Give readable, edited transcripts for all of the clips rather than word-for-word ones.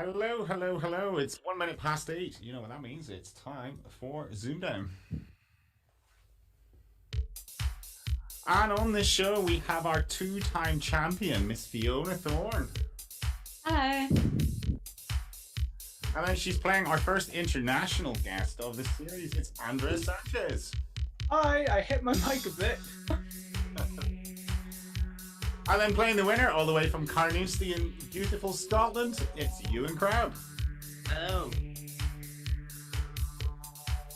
Hello, hello, hello. It's 1 minute past 8. You know what that means. It's time for ZoomDown. And on this show, we have our two-time champion, Miss Fiona Thorne. Hello. And then she's playing our first international guest of the series. It's Andres Sanchez. Hi, I hit my mic a bit. And then playing the winner all the way from Carnoustie in beautiful Scotland, it's Euan Crabb. Hello.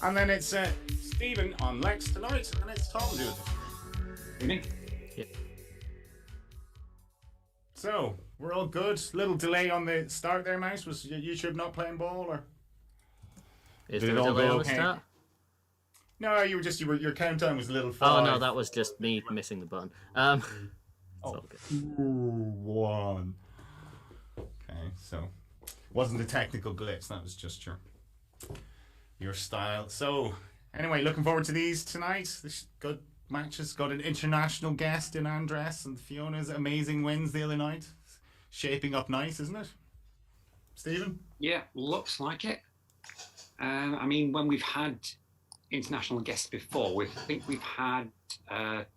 And then it's Stephen on Lex tonight, and it's Tom doing it. Evening. Yeah. So, we're all good. Little delay on the start there, Mouse. Was YouTube not playing ball, or Is did there it a all delay go on the okay? start? No, your countdown was a little Oh five. no, that was just me missing the button. It's all good. 2, 1. Okay, so wasn't a technical glitch. That was just your style. So anyway, looking forward to these tonight. This good matches. Got an international guest in Andres and Fiona's amazing wins the other night. Shaping up nice, isn't it, Stephen? Yeah, looks like it. I mean, when we've had international guests before, I think we've had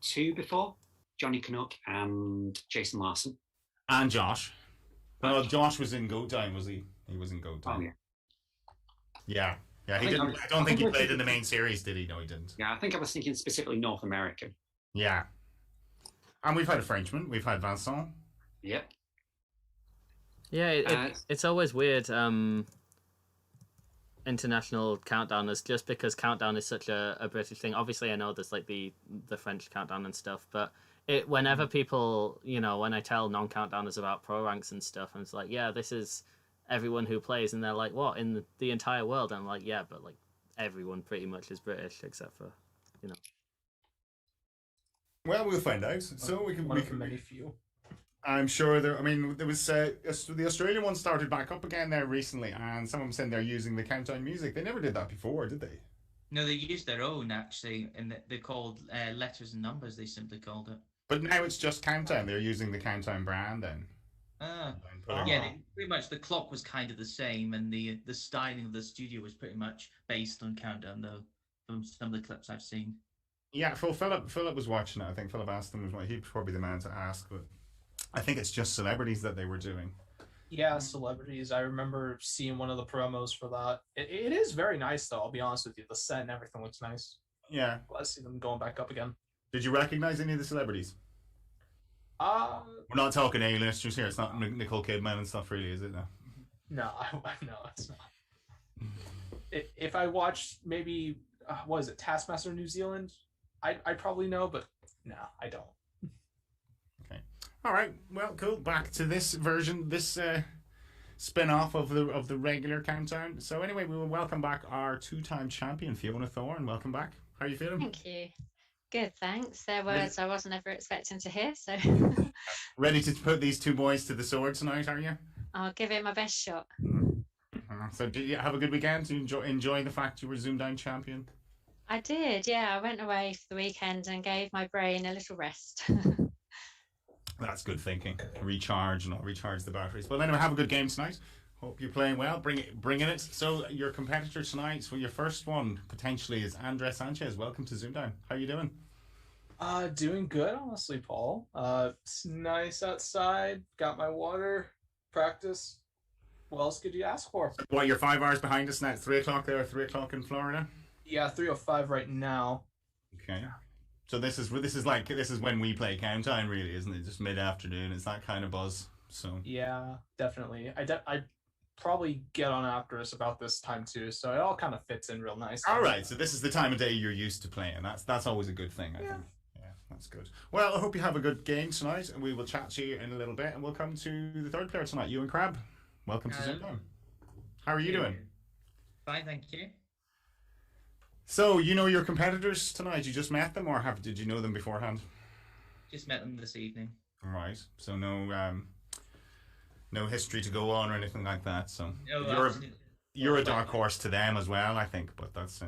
two before. Johnny Canuck and Jason Larson. And Josh. No, Josh was in Go Time, was he? He was in Go Oh, Time. yeah. Yeah, he didn't. I don't think he played in the main series, did he? No, he didn't. Yeah, I think I was thinking specifically North American. Yeah. And we've had a Frenchman. We've had Vincent. Yep. Yeah, it's always weird. International countdown is just because countdown is such a British thing. Obviously, I know there's like the French countdown and stuff, but whenever people, when I tell non-countdowners about pro ranks and stuff, and it's like, yeah, this is everyone who plays, and they're like, what, in the entire world? And I'm like, yeah, but like everyone pretty much is British except for, Well, we'll find out. So we can. Many few. I'm sure there. I mean, there was the Australian one started back up again there recently, and some of them saying they're using the countdown music. They never did that before, did they? No, they used their own actually, and they're called letters and numbers. They simply called it. But now it's just countdown. They're using the countdown brand then. Yeah, pretty much the clock was kind of the same, and the styling of the studio was pretty much based on countdown, though, from some of the clips I've seen. Yeah, Philip was watching it. I think Philip asked him, he'd probably the man to ask, but I think it's just celebrities that they were doing. Yeah, celebrities. I remember seeing one of the promos for that. It is very nice, though. I'll be honest with you. The set and everything looks nice. Yeah. Glad to see them going back up again. Did you recognize any of the celebrities? We're not talking A-listers here. It's not Nicole Kidman and stuff, really, is it? No. No, no, it's not. If I watched maybe, what is it, Taskmaster New Zealand, I probably know, but no, I don't. Okay. All right. Well, cool. Back to this version, this spin-off of the regular countdown. So anyway, we will welcome back our two-time champion, Fiona Thorne. Welcome back. How are you feeling? Thank you. Good, thanks. They're words I wasn't ever expecting to hear, so Ready to put these two boys to the sword tonight, are you? I'll give it my best shot. So did you have a good weekend? Did you enjoy the fact you were ZoomDown champion? I did, yeah. I went away for the weekend and gave my brain a little rest. That's good thinking. Recharge the batteries. Well, anyway, have a good game tonight. Hope you're playing well. Bringing it. So your competitor tonight, your first one potentially is Andres Sanchez. Welcome to ZoomDown. How are you doing? Doing good, honestly, Paul. It's nice outside. Got my water. Practice. What else could you ask for? What, you're 5 hours behind us now? It's 3 o'clock there, 3 o'clock in Florida? Yeah, 3:05 right now. Okay. So this is when we play countdown, really, isn't it? Just mid-afternoon. It's that kind of buzz. So Yeah, definitely. I probably get on after us about this time too, so it all kind of fits in real nice. all right. So this is the time of day you're used to playing. That's always a good thing, I think. Yeah, that's good. Well, I hope you have a good game tonight, and we will chat to you in a little bit, and we'll come to the third player tonight, Euan Crabb. Welcome to ZoomDown. How are you doing? Fine, thank you. So, you know your competitors tonight? You just met them, or did you know them beforehand? Just met them this evening. Right. So no history to go on or anything like that. So No, you're a dark horse to them as well, I think. But that's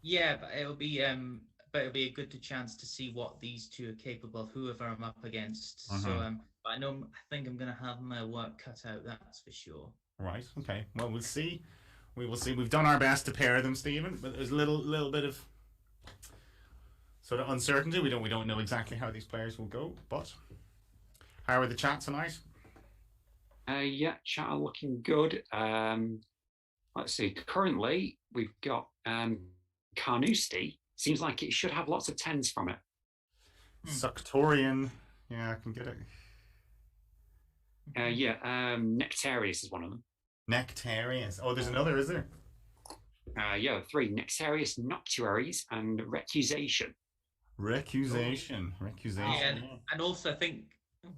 Yeah, but it'll be a good chance to see what these two are capable of, whoever I'm up against. So but I think I'm gonna have my work cut out. That's for sure. Right. Okay. Well, we'll see. We will see. We've done our best to pair them, Stephen, but there's a little bit of sort of uncertainty. We don't know exactly how these players will go. But how are the chat tonight? Yeah, chat are looking good. Let's see. Currently, we've got Carnoustie. Seems like it should have lots of 10s from it. Suctorian. Yeah, I can get it. Nectarius is one of them. Nectarius. Oh, there's another, is there? 3. Nectarius, Noctuaries, and Recusation. Recusation. Yeah, and also I think,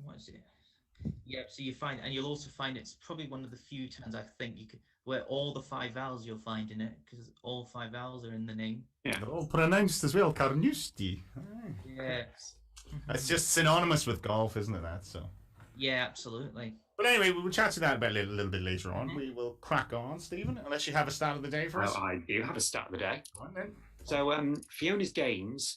what is it? Yeah, so you find, and you'll also find it's probably one of the few times I think you could, where all the 5 vowels you'll find in it, because all 5 vowels are in the name. Yeah. They're all pronounced as well, Carnoustie. Yeah. It's just synonymous with golf, isn't it, that? So. Yeah, absolutely. But anyway, we'll chat to that about a little bit later on. We will crack on, Stephen, unless you have a stat of the day for us. Well, I do have a stat of the day. Go on, then. So Fiona's games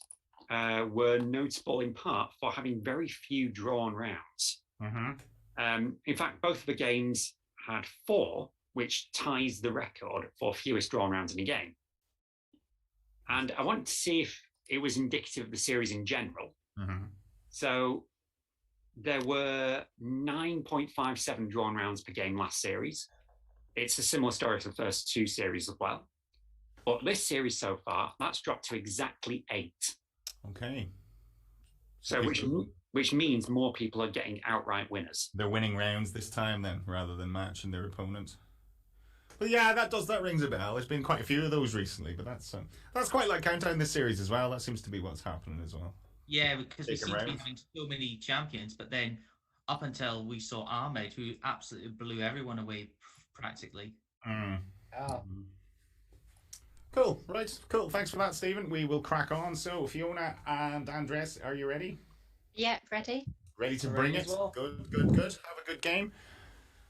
were notable in part for having very few drawn rounds. In fact, both of the games had 4, which ties the record for fewest drawn rounds in a game. And I wanted to see if it was indicative of the series in general. So there were 9.57 drawn rounds per game last series. It's a similar story to the first 2 series as well. But this series so far, that's dropped to exactly 8. Okay. So which means more people are getting outright winners. They're winning rounds this time then, rather than matching their opponent. But yeah, that rings a bell. There's been quite a few of those recently, but that's quite like Countdown this series as well. That seems to be what's happening as well. Yeah, because we seem to be rounds. having so many champions, but then up until we saw Ahmed, who absolutely blew everyone away practically. Cool, right, cool. Thanks for that, Stephen. We will crack on. So, Fiona and Andres, are you ready? Yep, ready. Ready to Ready bring as it? well. Good. Have a good game.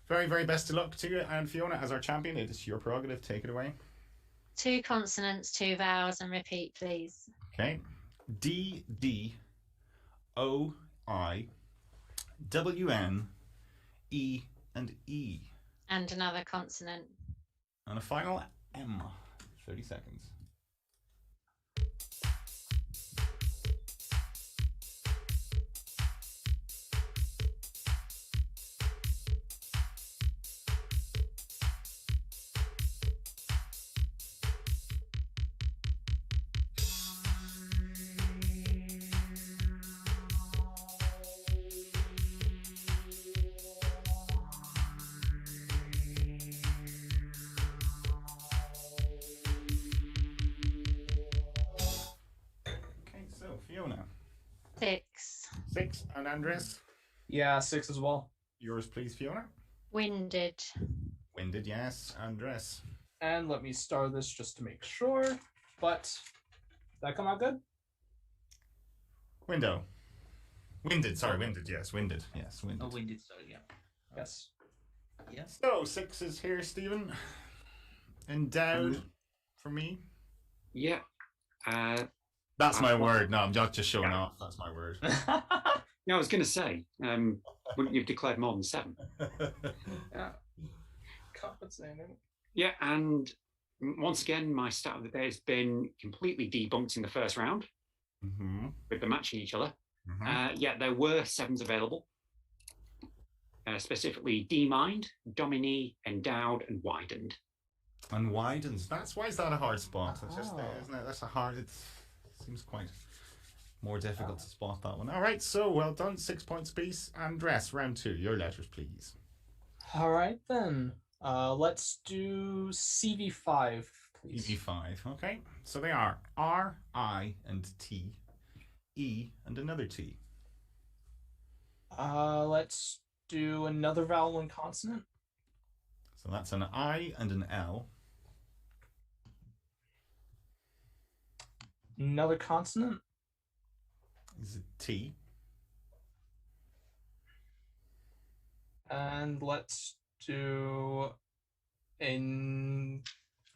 Very, very best of luck to you. And Fiona, as our champion, it is your prerogative. Take it away. 2 consonants, 2 vowels, and repeat, please. Okay. D, D, O, I, W, N, E, and E. And another consonant. And a final M. 30 seconds. Fiona. 6. 6. And Andres? Yeah, 6 as well. Yours, please, Fiona. Winded. Winded, yes. Andres. And let me star this just to make sure. But did that come out good? Window. Winded, sorry, winded, yes. Winded, yes. Winded. Oh, winded, sorry, yeah. Yes. Yeah. So, 6 is here, Stephen. Endowed for me. Yeah. That's my word. No, I'm not just showing off. That's my word. I was going to say, wouldn't you've declared more than 7? Yeah. Compensating. Yeah, and once again, my stat of the day has been completely debunked in the first round with them matching each other. Yeah, there were 7s available, specifically demined, dominie, endowed, and widened. And widens. Why is that a hard spot? It's just there, isn't it? That's a hard. It seems quite more difficult to spot that one. All right, so well done. 6 points apiece. Andres, round 2. Your letters, please. All right then. Let's do CV5, please. CV5. Okay. So they are R, I, and T, E, and another T. Let's do another vowel and consonant. So that's an I and an L. Another consonant. Is it T? And let's do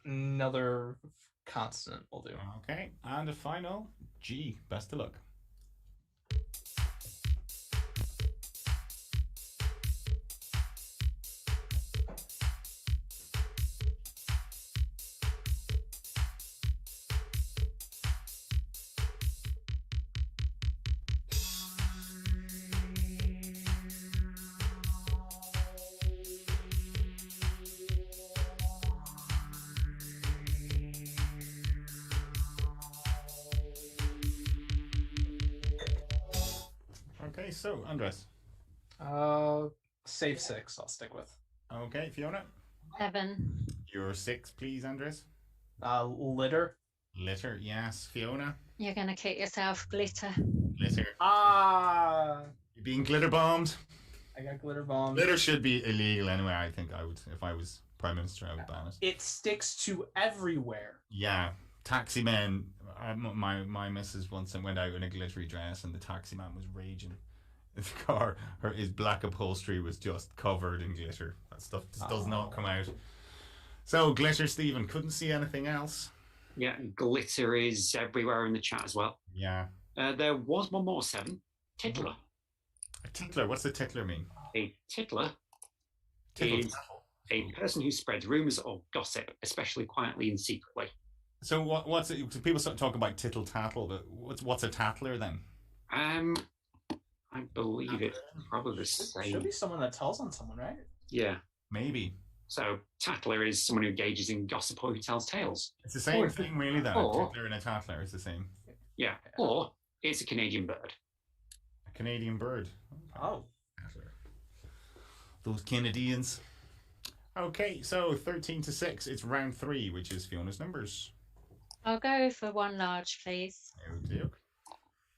another consonant. We'll do. Okay. And a final G. Best of luck. Okay, so Andres. Save 6. I'll stick with. Okay, Fiona. 7. Your 6, please, Andres. Litter. Litter, yes. Fiona. You're gonna kick yourself. Glitter. Glitter. You're being glitter bombed. I got glitter bombs. Glitter should be illegal anyway. I think I would, if I was Prime Minister, I would ban it. It sticks to everywhere. Yeah, taxi men. My missus once went out in a glittery dress, and the taxi man was raging. The car, his black upholstery was just covered in glitter. That stuff just does not come out. So glitter, Stephen. Couldn't see anything else. Yeah, glitter is everywhere in the chat as well. Yeah. There was one more 7. Tittler. A tittler. What's a tittler mean? A tittler Tittle. is a person who spreads rumours or gossip, especially quietly and secretly. So what's it? So people start talking about tittle tattle, but what's a tattler then? I believe it's probably the Should same. be someone that tells on someone, right? Yeah. Maybe. So tattler is someone who engages in gossip or who tells tales. It's the same thing, really. Then a Or- tittler and a tattler is the same. Yeah. Or it's a Canadian bird. A Canadian bird. Oh. Tattler. Those Canadians. Okay, so 13-6. It's round 3, which is Fiona's numbers. I'll go for 1 large, please. Okay.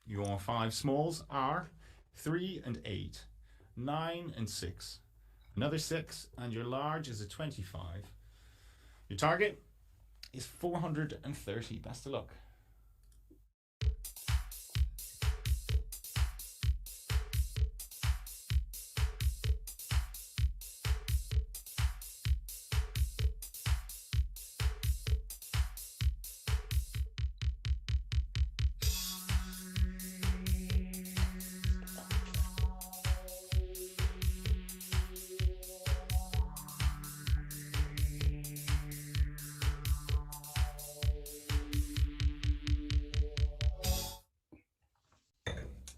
Your 5 smalls are 3 and 8, 9 and 6, another 6, and your large is a 25. Your target is 430. Best of luck.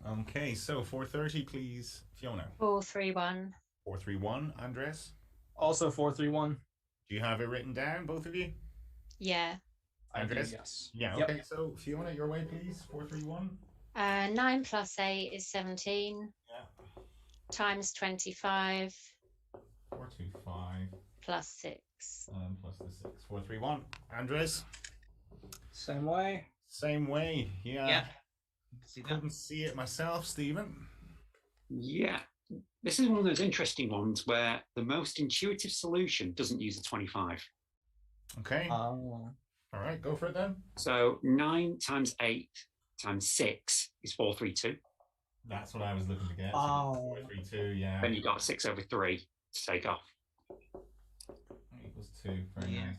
Okay, so 430, please, Fiona. 431. 431, Andres. Also 431. Do you have it written down, both of you? Yeah. I do, Andres? yes. Yeah, Yep. okay, so Fiona, your way, please. 431. 9 plus 8 is 17. Yeah. Times 25 425 plus 6. plus the 6. 431. Andres? Same way. Same way, yeah. Yeah. You can see that. Couldn't see it myself, Stephen. Yeah. This is one of those interesting ones where the most intuitive solution doesn't use a 25. Okay. Oh. All right, go for it then. So 9 times 8 times 6 is 432. That's what I was looking to get. Oh. 432, yeah. Then you got 6 over 3 to take off. Equals 2. Very Yeah. nice.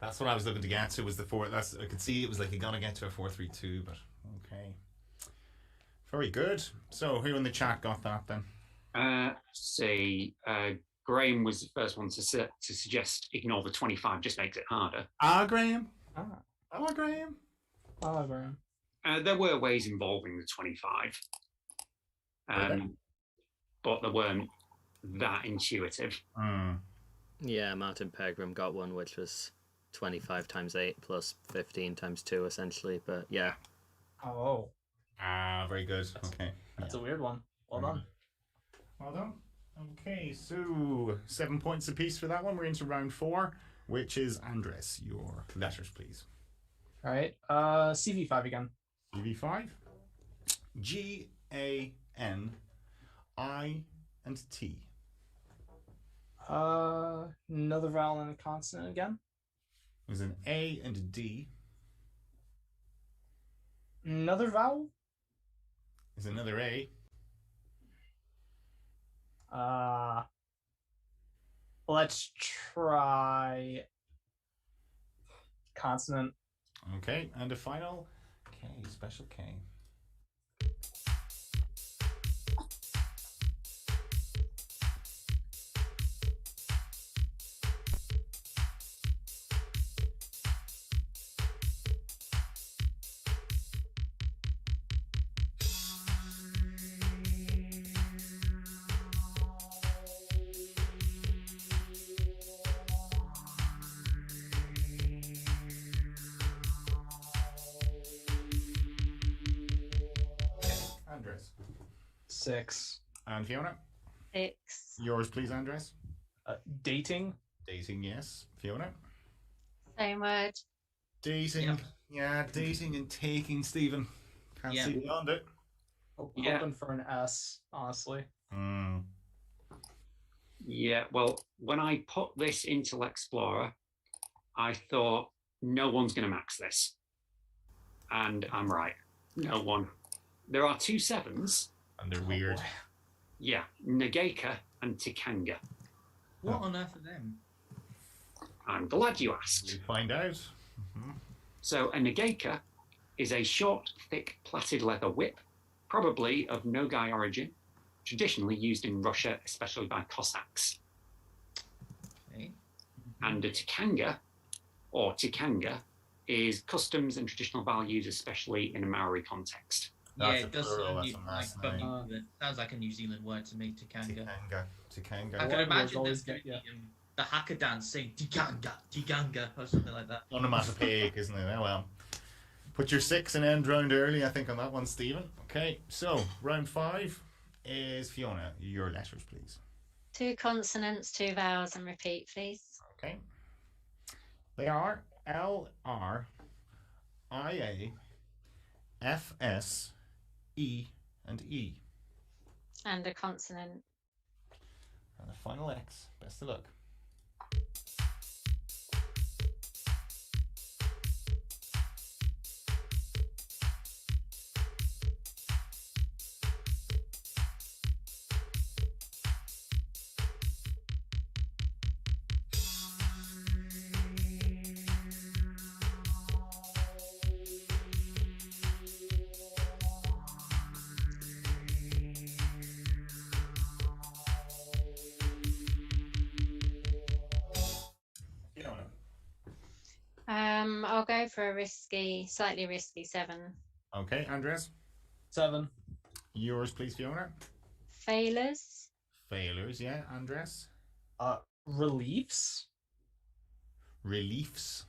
That's what I was looking to get to, was the 4. That's, I could see it was like you got to get to a 432, but okay. Very good. So who in the chat got that then? See, Graham was the first one to suggest ignore the 25, just makes it harder. Graham. Ah. Graham. Graham. There were ways involving the 25, Okay. but they weren't that intuitive. Yeah, Martin Pegram got one which was 25 times 8 plus 15 times 2 essentially, but yeah. Oh. Very good. Okay. That's a weird one. Well Very done. Well done. Okay, so 7 points apiece for that one. We're into round 4, which is Andres. Your letters, please. All right. CV5 again. CV5. G, A, N, I, and T. Another vowel and a consonant again. There's an A and a D. Another vowel. There's another A. Let's try consonant. Okay, and a final K, special K. 6. And Fiona? 6. Yours, please, Andres. Dating. Dating, yes. Fiona? Same word. Dating. Yeah, dating and taking, Stephen. Can't Yeah. see beyond it. Yeah. Hoping for an S, honestly. Mm. Yeah, well, when I put this into Explorer, I thought no one's going to max this. And I'm right. No one. There are 2 7s. And they're weird. boy. Yeah, Nageka and Tikanga. What on earth are them? I'm glad you asked. We'll find out. Mhm. So a Nageka is a short, thick, plaited leather whip, probably of Nogai origin, traditionally used in Russia, especially by Cossacks. Okay. And a Tikanga, or Tikanga, is customs and traditional values, especially in a Maori context. Yeah, That's a it does plural, sound that's a like nice funny, name. but it sounds like a New Zealand word to me, Tikanga. Tikanga. I One can word imagine always them get- doing the haka dance saying Tikanga, Tikanga, or something like that. Onomatopoeic, isn't it? Oh, well. Put your 6 and end round early, I think, on that one, Stephen. Okay, so round 5 is Fiona. Your letters, please. 2 consonants, 2 vowels, and repeat, please. Okay. They are L, R, I, A, F, S, E, and E. And a consonant. And the final X. Best of luck. Fiona. I'll go for a slightly risky 7. Okay, Andres. 7. Yours, please, Fiona. Failures. Failures, yeah, Andres. Reliefs. Reliefs.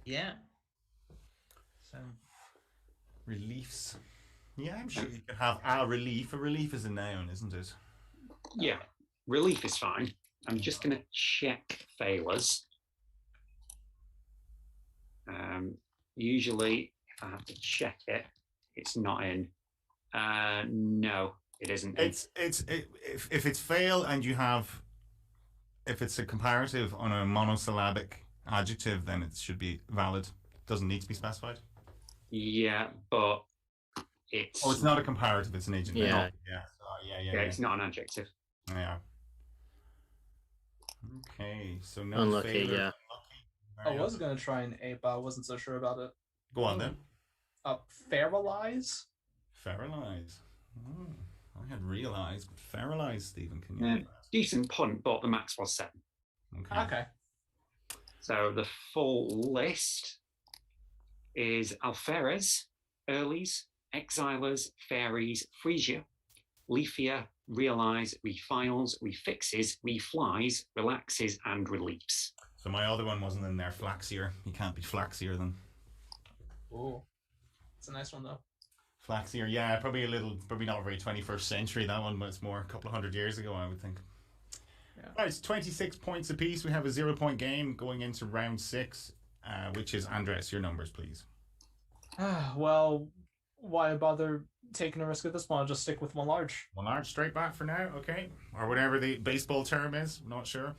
Yeah. So Reliefs. Yeah, I'm sure you could have a relief. A relief is a noun, isn't it? Yeah, relief is fine. I'm just going to check failures. Usually, if I have to check it, it's not in. No, it isn't. If it's fail and you have, if it's a comparative on a monosyllabic adjective, then it should be valid. Doesn't need to be specified. Yeah, but it's. Oh, it's not a comparative. It's an agent. Yeah. Yeah. Yeah, it's not an adjective. Yeah. Okay, so no Unlucky, failure. yeah. I was going to try an 8, but I wasn't so sure about it. Go on then. Feralize. Feralize. Oh, I had realised, but feralize, Stephen, can you? Yeah. Decent punt, but the max was 7. Okay. Okay. So the full list is Alferez, Earlies, Exilers, Fairies, Frisia, Leafia, Realise, Refiles, Refixes, Reflies, Relaxes, and Reliefs. So my other one wasn't in there. Flaxier. You can't be flaxier than Ooh. It's a nice one, though. flaxier. Yeah, probably not very 21st century, that one, but it's more a couple of 100 years ago, I would think. Yeah. Right, it's 26 points apiece. We have a 0-point game going into round 6, which is Andres. Your numbers, please. Well, why bother taking a risk at this one? I'll just stick with one large. One large straight back for now, okay? Or whatever the baseball term is, I'm not sure.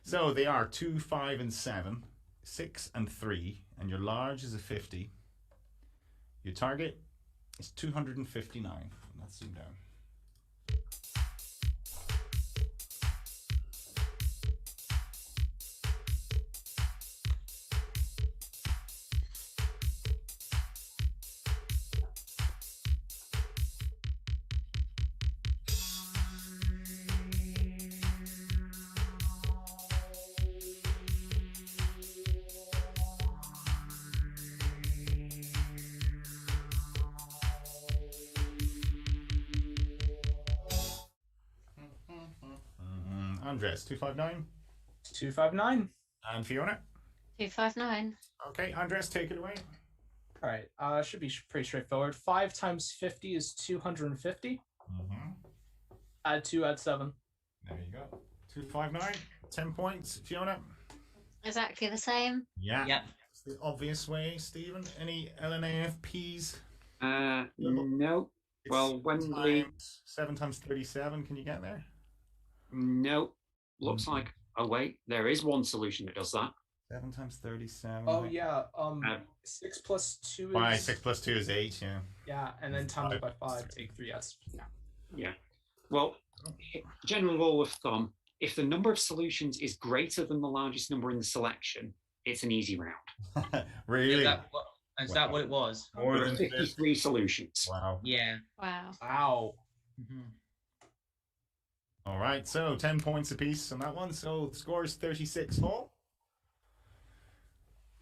So they are 2, 5, and 7, 6 and 3, and your large is a 50. Your target is 259. And that's zoomed down. Andres, 259. 259. And Fiona. 259. Okay, Andres, take it away. All right. Should be pretty straightforward. 5 times 50 is 250. Mm-hmm. Add 2, add 7. There you go. 259. 10 points. Fiona? Exactly the same. Yeah. Yep. It's the obvious way. Stephen, any LNAFPs? No. Well, Wembley. 7 times 37. Can you get there? No. Looks like. Oh wait, there is one solution that does that. 7 times 37. Oh yeah. 6 plus 2 is. Why? 6 plus 2 is 8, yeah. Yeah, and then times it by 5, take 3. Yes. Yeah. Yeah. Well, general rule of thumb: if the number of solutions is greater than the largest number in the selection, it's an easy round. Really? Is that what it was? More There are than 53 solutions. Wow. Yeah. Wow. Wow. Mhm. All right, so 10 points apiece on that one. So the score is 36 all.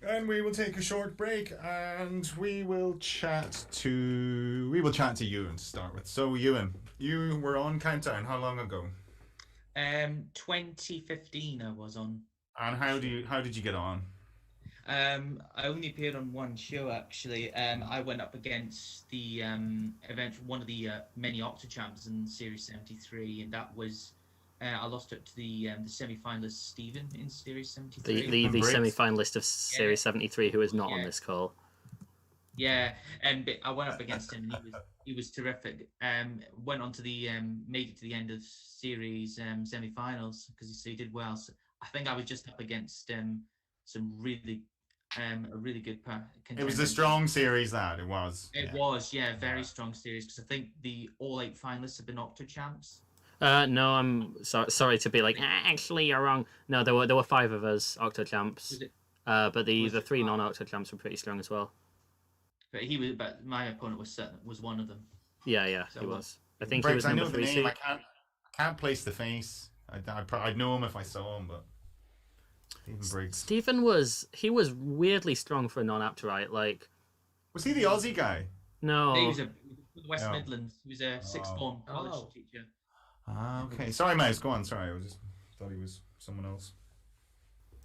And we will take a short break, and we will chat to Euan to start with. So Euan, you were on Countdown how long ago? 2015 I was on. And how did you get on? I only appeared on one show actually. I went up against the one of the many Octochamps in Series 73, and that was I lost it to the semi-finalist Stephen in Series 73. The semi-finalist of Series 73 who is not on this call. Yeah, and I went up against him, and he was terrific. Went on to the made it to the end of Series semi-finals because he did well. So I think I was just up against some really a really good contender. It was a strong series that it was. It was, yeah, very strong series because I think the all 8 finalists have been Octochamps. No, I'm sorry to be like, actually you're wrong. No, there were 5 of us Octochamps. But the 3 non-Octochamps were pretty strong as well. But my opponent was one of them. Yeah, So he what? was. I think Briggs, he was I know number the 3 name. seed. I can't place the face. I'd know him if I saw him, but Stephen Briggs. Stephen was weirdly strong for a non-Apterite. Like, Was he the Aussie guy? no, He was West No. Midlands. He was a sixth form college teacher. Ah, okay. Sorry, Mouse. Go on. Sorry, I just thought he was someone else.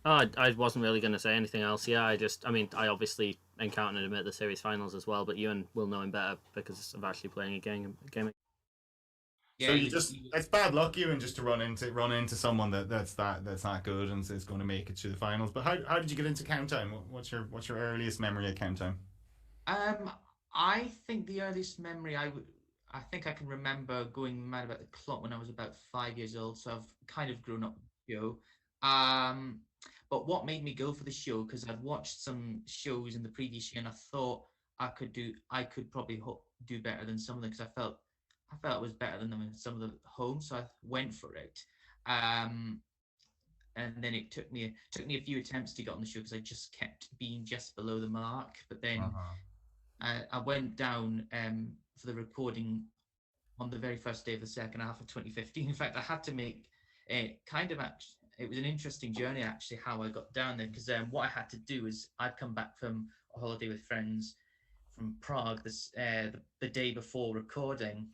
oh, I wasn't really going to say anything else. Yeah, I obviously encountered him at the series finals as well, but Euan will know him better because of actually playing a game. Yeah, So it's bad luck, Euan, just to run into someone that's not good and is going to make it to the finals. But how did you get into Countdown? What's your earliest memory of Countdown? I think the earliest memory I think I can remember going mad about the clock when I was about 5 years old. So I've kind of grown up with the show. But what made me go for the show, because I'd watched some shows in the previous year and I thought I could probably do better than some of them because I felt it was better than them in some of the homes, so I went for it. And then it took me a few attempts to get on the show because I just kept being just below the mark. But then I went down for the recording on the very first day of the second half of 2015. In fact, I had to make it it was an interesting journey actually how I got down there, because what I had to do is I'd come back from a holiday with friends from Prague the day before recording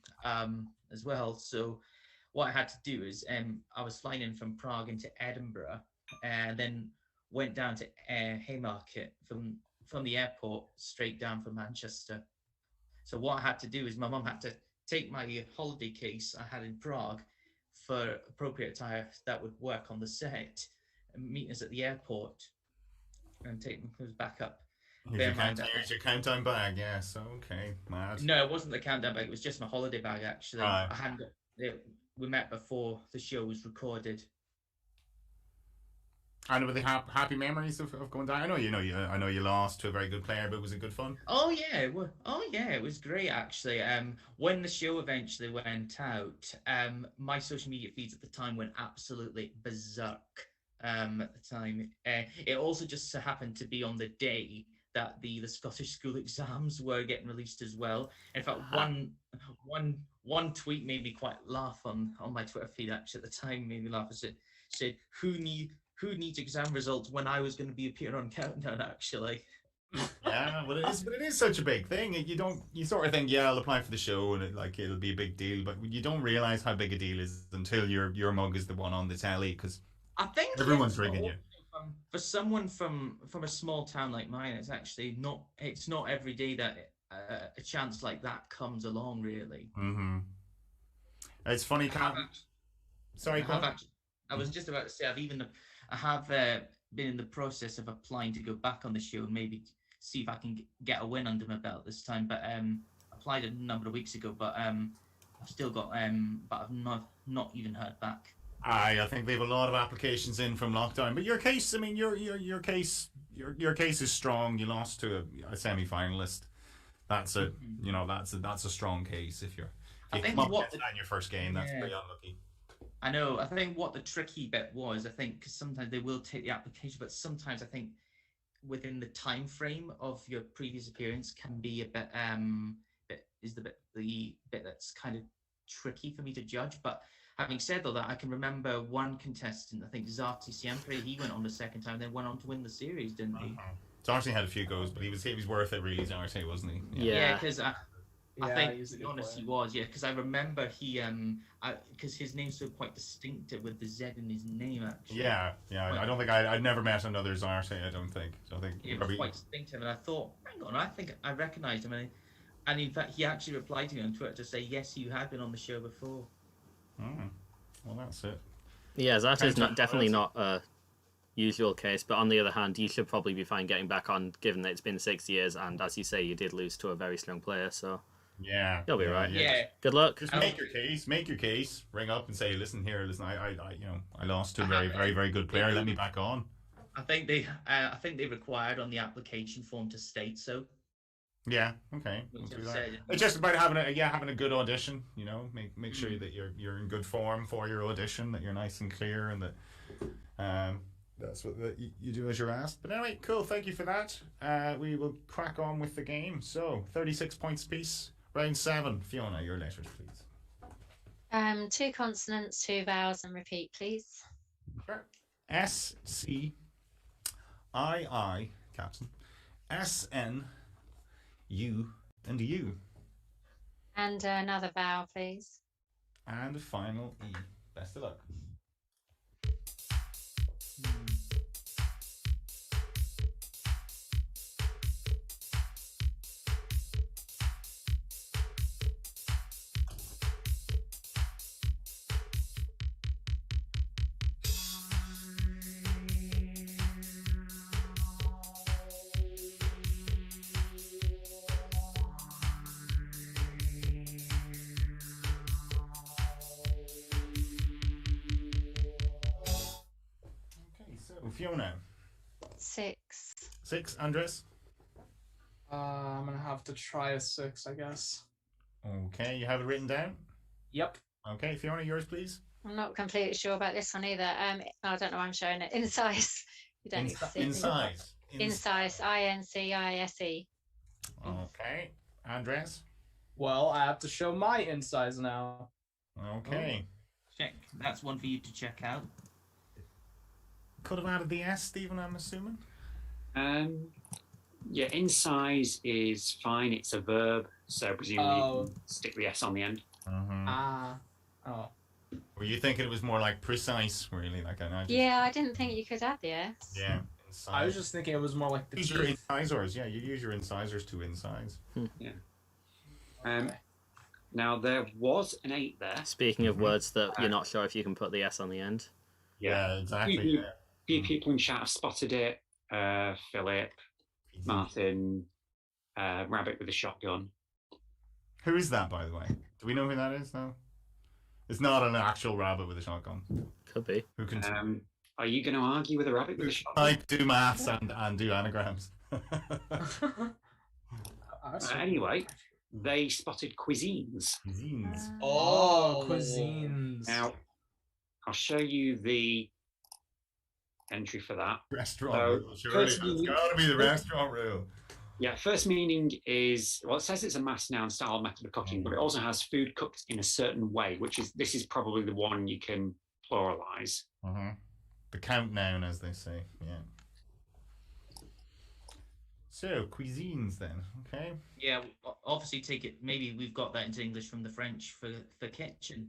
as well. So what I had to do is I was flying in from Prague into Edinburgh and then went down to Haymarket from the airport straight down from Manchester. So what I had to do is my mum had to take my holiday case I had in Prague for appropriate attire that would work on the set and meet us at the airport and take us back up. Here's your Countdown bag, yes. Okay, mad. No, it wasn't the countdown bag. It was just my holiday bag, actually. Right. We met before the show was recorded. And were they happy memories of going down? I know you lost to a very good player, but was it good fun? Oh yeah, it was great actually. When the show eventually went out, my social media feeds at the time went absolutely berserk. At the time, it also just so happened to be on the day that the Scottish school exams were getting released as well. In fact, one tweet made me quite laugh on my Twitter feed actually at the time. Made me laugh. It said, who needs exam results when I was going to be appearing on Countdown actually. Yeah, well it is such a big thing. You sort of think, yeah, I'll apply for the show and it'll be a big deal, but you don't realize how big a deal it is until your mug is the one on the telly, because I think everyone's rigging you. For someone from a small town like mine, it's actually not every day that a chance like that comes along, really. Mm-hmm. It's funny, I have Cam. act- Sorry, I go have on. actually, I was just about to say I have been in the process of applying to go back on the show and maybe see if I can get a win under my belt this time. But applied a number of weeks ago, but I've still got but I've not even heard back. I think they have a lot of applications in from lockdown, but your case, I mean, your case is strong. You lost to a semi-finalist. That's a that's a strong case. If I you think come up what against that in your first game, that's Yeah. pretty unlucky. I know. I think what the tricky bit was, I think, because sometimes they will take the application, but sometimes I think within the time frame of your previous appearance can be a bit the bit that's kind of tricky for me to judge. But having said all that, I can remember one contestant, I think Zati Siempre, he went on the second time, then went on to win the series, didn't he? Darcy had a few goes, but he was worth it really, Darcy, wasn't he? Yeah. Because I Yeah, think, he's a to be good honest, player. he was, yeah, because I remember he, because his name's so quite distinctive with the Z in his name, actually. Yeah. I don't think I'd never met another Zarte. I don't think. So I think It was probably. quite distinctive, and I thought, hang on, I think I recognised him, and in fact, he actually replied to me on Twitter to say, yes, you had been on the show before. Well, that's it. Yeah, that is Counter- definitely not a usual case. But on the other hand, you should probably be fine getting back on, given that it's been 6 years, and as you say, you did lose to a very strong player. So Yeah, You'll be right. Yeah. good luck. Just make your case. Make your case. Ring up and say, listen here. Listen, I lost to a very, very, very good player. Let me back on. I think they required on the application form to state so. Yeah. Okay. Which We'll do I've that. said. It's just about having a good audition. You know, make sure that you're in good form for your audition. That you're nice and clear, and that that's what you do as you're asked. But anyway, cool. Thank you for that. We will crack on with the game. So 36 points apiece. Round 7. Fiona, your letters, please. 2 consonants, 2 vowels, and repeat, please. Sure. S C I Captain. S N U and U. And another vowel, please. And a final E. Best of luck. Okay, so Fiona. 6. 6, Andres. I'm gonna have to try a 6, I guess. Okay, you have it written down? Yep. Okay, Fiona, yours, please. I'm not completely sure about this one either. I don't know why I'm showing it. Incise. You don't need to see it. Incise. Incise. INCISE. Okay, Andres. Well, I have to show my insides now. Okay. Check. That's one for you to check out. Could have added the S, Stephen, I'm assuming. Yeah, incise is fine. It's a verb, so presumably you can stick the S on the end. Oh. Were you thinking it was more like precise, really? Like I just, Yeah, I didn't think you could add the S. Yeah. Incise. I was just thinking it was more like the Use your teeth. incisors. Yeah, you use your incisors to incise. Now there was an 8 there. Speaking of words that you're not sure if you can put the S on the end. Yeah, exactly. Few- Yeah. Few people in chat have spotted it. Philip, Martin, Rabbit with a shotgun. Who is that, by the way? Do we know who that is? No. It's not an actual rabbit with a shotgun. Could be. Who can Are you going to argue with a rabbit with a shotgun? I do maths and do anagrams? Anyway, they spotted cuisines. Cuisines. Oh, cuisines. Now, I'll show you the entry for that. Restaurant So, rule. Surely first it's you- got to be the restaurant rule. Yeah, first meaning is, well, it says it's a mass noun style method of cooking, but it also has food cooked in a certain way, this is probably the one you can pluralize. The count noun, as they say. Yeah. So cuisines then. Okay. Yeah, obviously take it. Maybe we've got that into English from the French for kitchen.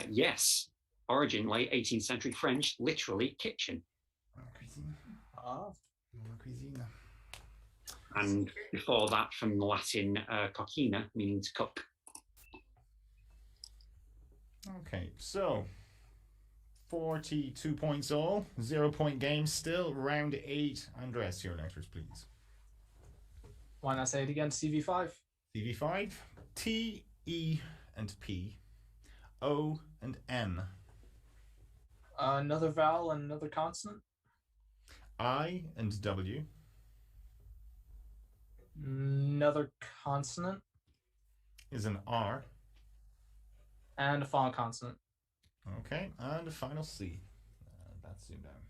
Yes, origin late 18th century French, literally kitchen. Cuisine. Cuisine. And before that, from the Latin coquina, meaning to cook. Okay, so 42 points all. 0 point game still. Round 8. Andres, your letters, please. Why not say it again? CV5. CV5. T, E, and P. O, and N. Another vowel and another consonant. I, and W. Another consonant. Is an R. And a final consonant. Okay, and a final C. That's ZoomDown.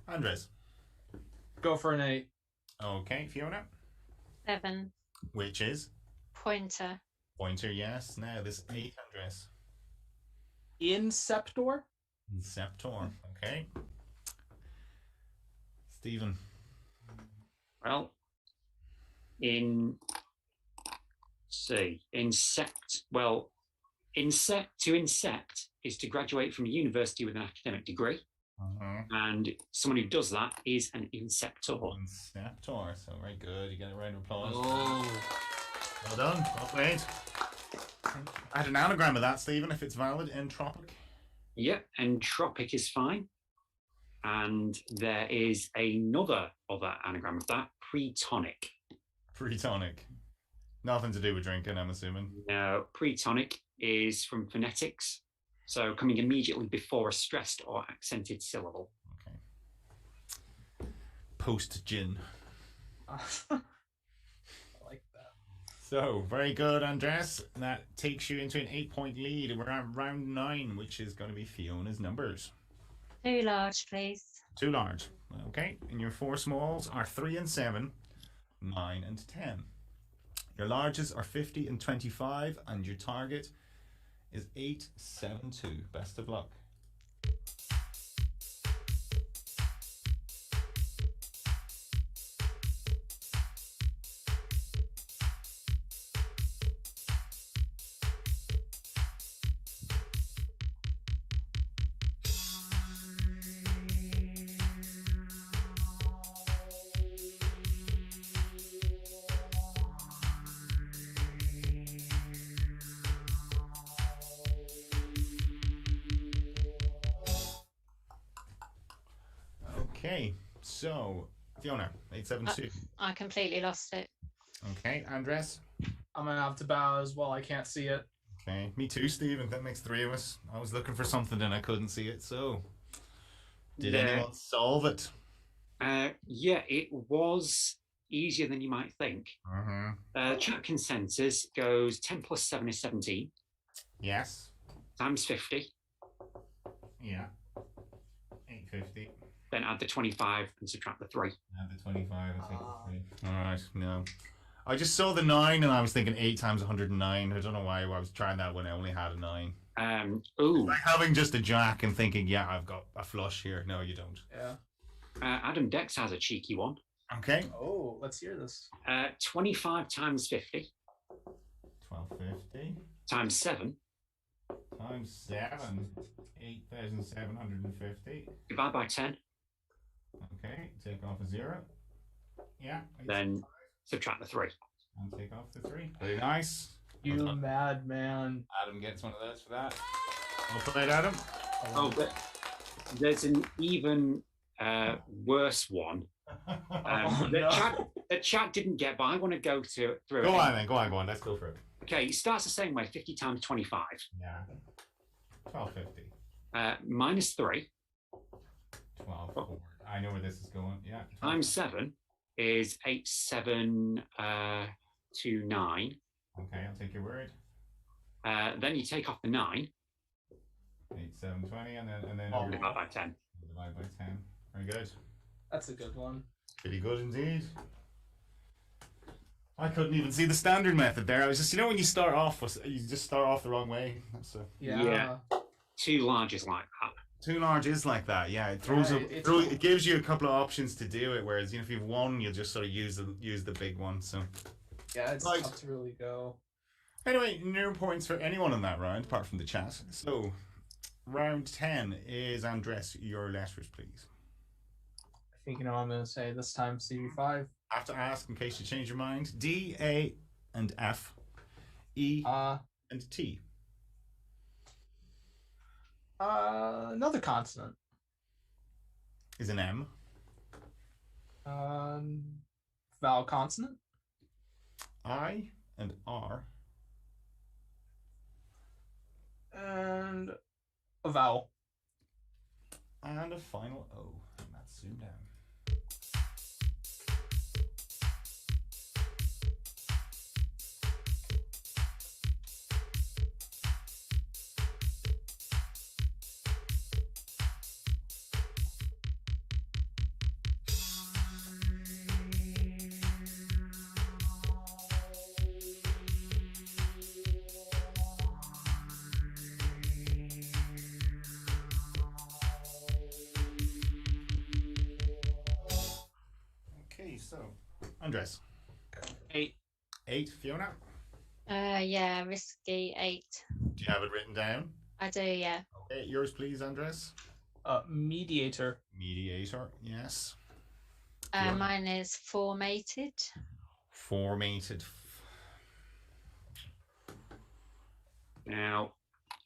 Andres. Go for an 8. Okay, Fiona. 7. Which is? Pointer. Pointer, yes. Now this 8, Andres. Inceptor. Inceptor. Okay. Stephen. Well, insect. Well, to insect is to graduate from a university with an academic degree. And someone who does that is an inceptor. Inceptor. So very good. You get a round of applause. Oh. Well done. Well played. I had an anagram of that, Stephen, if it's valid. Entropic. Yep, entropic is fine. And there is another other anagram of that, pretonic. Pretonic. Nothing to do with drinking, I'm assuming. No, pretonic is from phonetics. So coming immediately before a stressed or accented syllable. Okay. Post-gin. I like that. So, very good, Andres. That takes you into an 8-point lead. We're at round 9, which is going to be Fiona's numbers. 2 large, please. 2 large. Okay. And your 4 smalls are 3 and 7, 9 and 10. Your larges are 50 and 25, and your target is 872. Best of luck. Okay, so Fiona, 872. I completely lost it. Okay, Andres. I'm gonna have to bow as well. I can't see it. Okay, me too, Stephen. That makes 3 of us. I was looking for something and I couldn't see it. So, did anyone solve it? Yeah, it was easier than you might think. Chat consensus goes 10 plus 7 is 17. Yes. Times 50. Yeah. 850. Then add the 25 and subtract the 3. Add the 25 and take the 3. All right, no. I just saw the 9 and I was thinking 8 times 109. I don't know why I was trying that when I only had a 9. Ooh. Like having just a jack and thinking, yeah, I've got a flush here. No, you don't. Yeah. Adam Dex has a cheeky one. Okay. Oh, let's hear this. 25 times 50. 1250. Times 7. Times 7. 8,750. Divide by 10. Okay, take off a 0. Yeah. Then subtract the 3. And take off the 3. Very nice. You madman. Adam gets one of those for that. Well played, Adam. Oh, but there's an even worse one. The chat didn't get, but I want to go through it. Go on then, go on. Let's go for it. Okay, it starts the same way, 50 times 25. Yeah. 1250. Minus 3. 12. I know where this is going. Yeah. 12. Times 7 is 8729. Okay, I'll take your word. Then you take off the 9. 8720 and then divide by 10. Divide by 10. Very good. That's a good one. Pretty good indeed. I couldn't even see the standard method there. I was just, when you start off, you just start off the wrong way. That's Yeah. Too large is like that. Too large is like that. Yeah, it throws Yeah, up. it's It gives you a couple of options to do it. Whereas if you've one, you'll just sort of use the big one. So Yeah, it's Right. tough to really go. anyway, no points for anyone in that round apart from the chat. So round 10 is Andres. Your letters, please. I think you know what I'm gonna say this time. CV5. I have to ask in case you change your mind. D, A, and F, E, and T. Another consonant. Is an M. Vowel consonant. I and R. And a vowel. And a final O. And that's zoomed down. So, Andres. 8. 8, Fiona. Yeah, risky 8. Do you have it written down? I do, yeah. Okay, yours please, Andres. Mediator. Mediator, yes. Mine is formatted. Formatted. Now,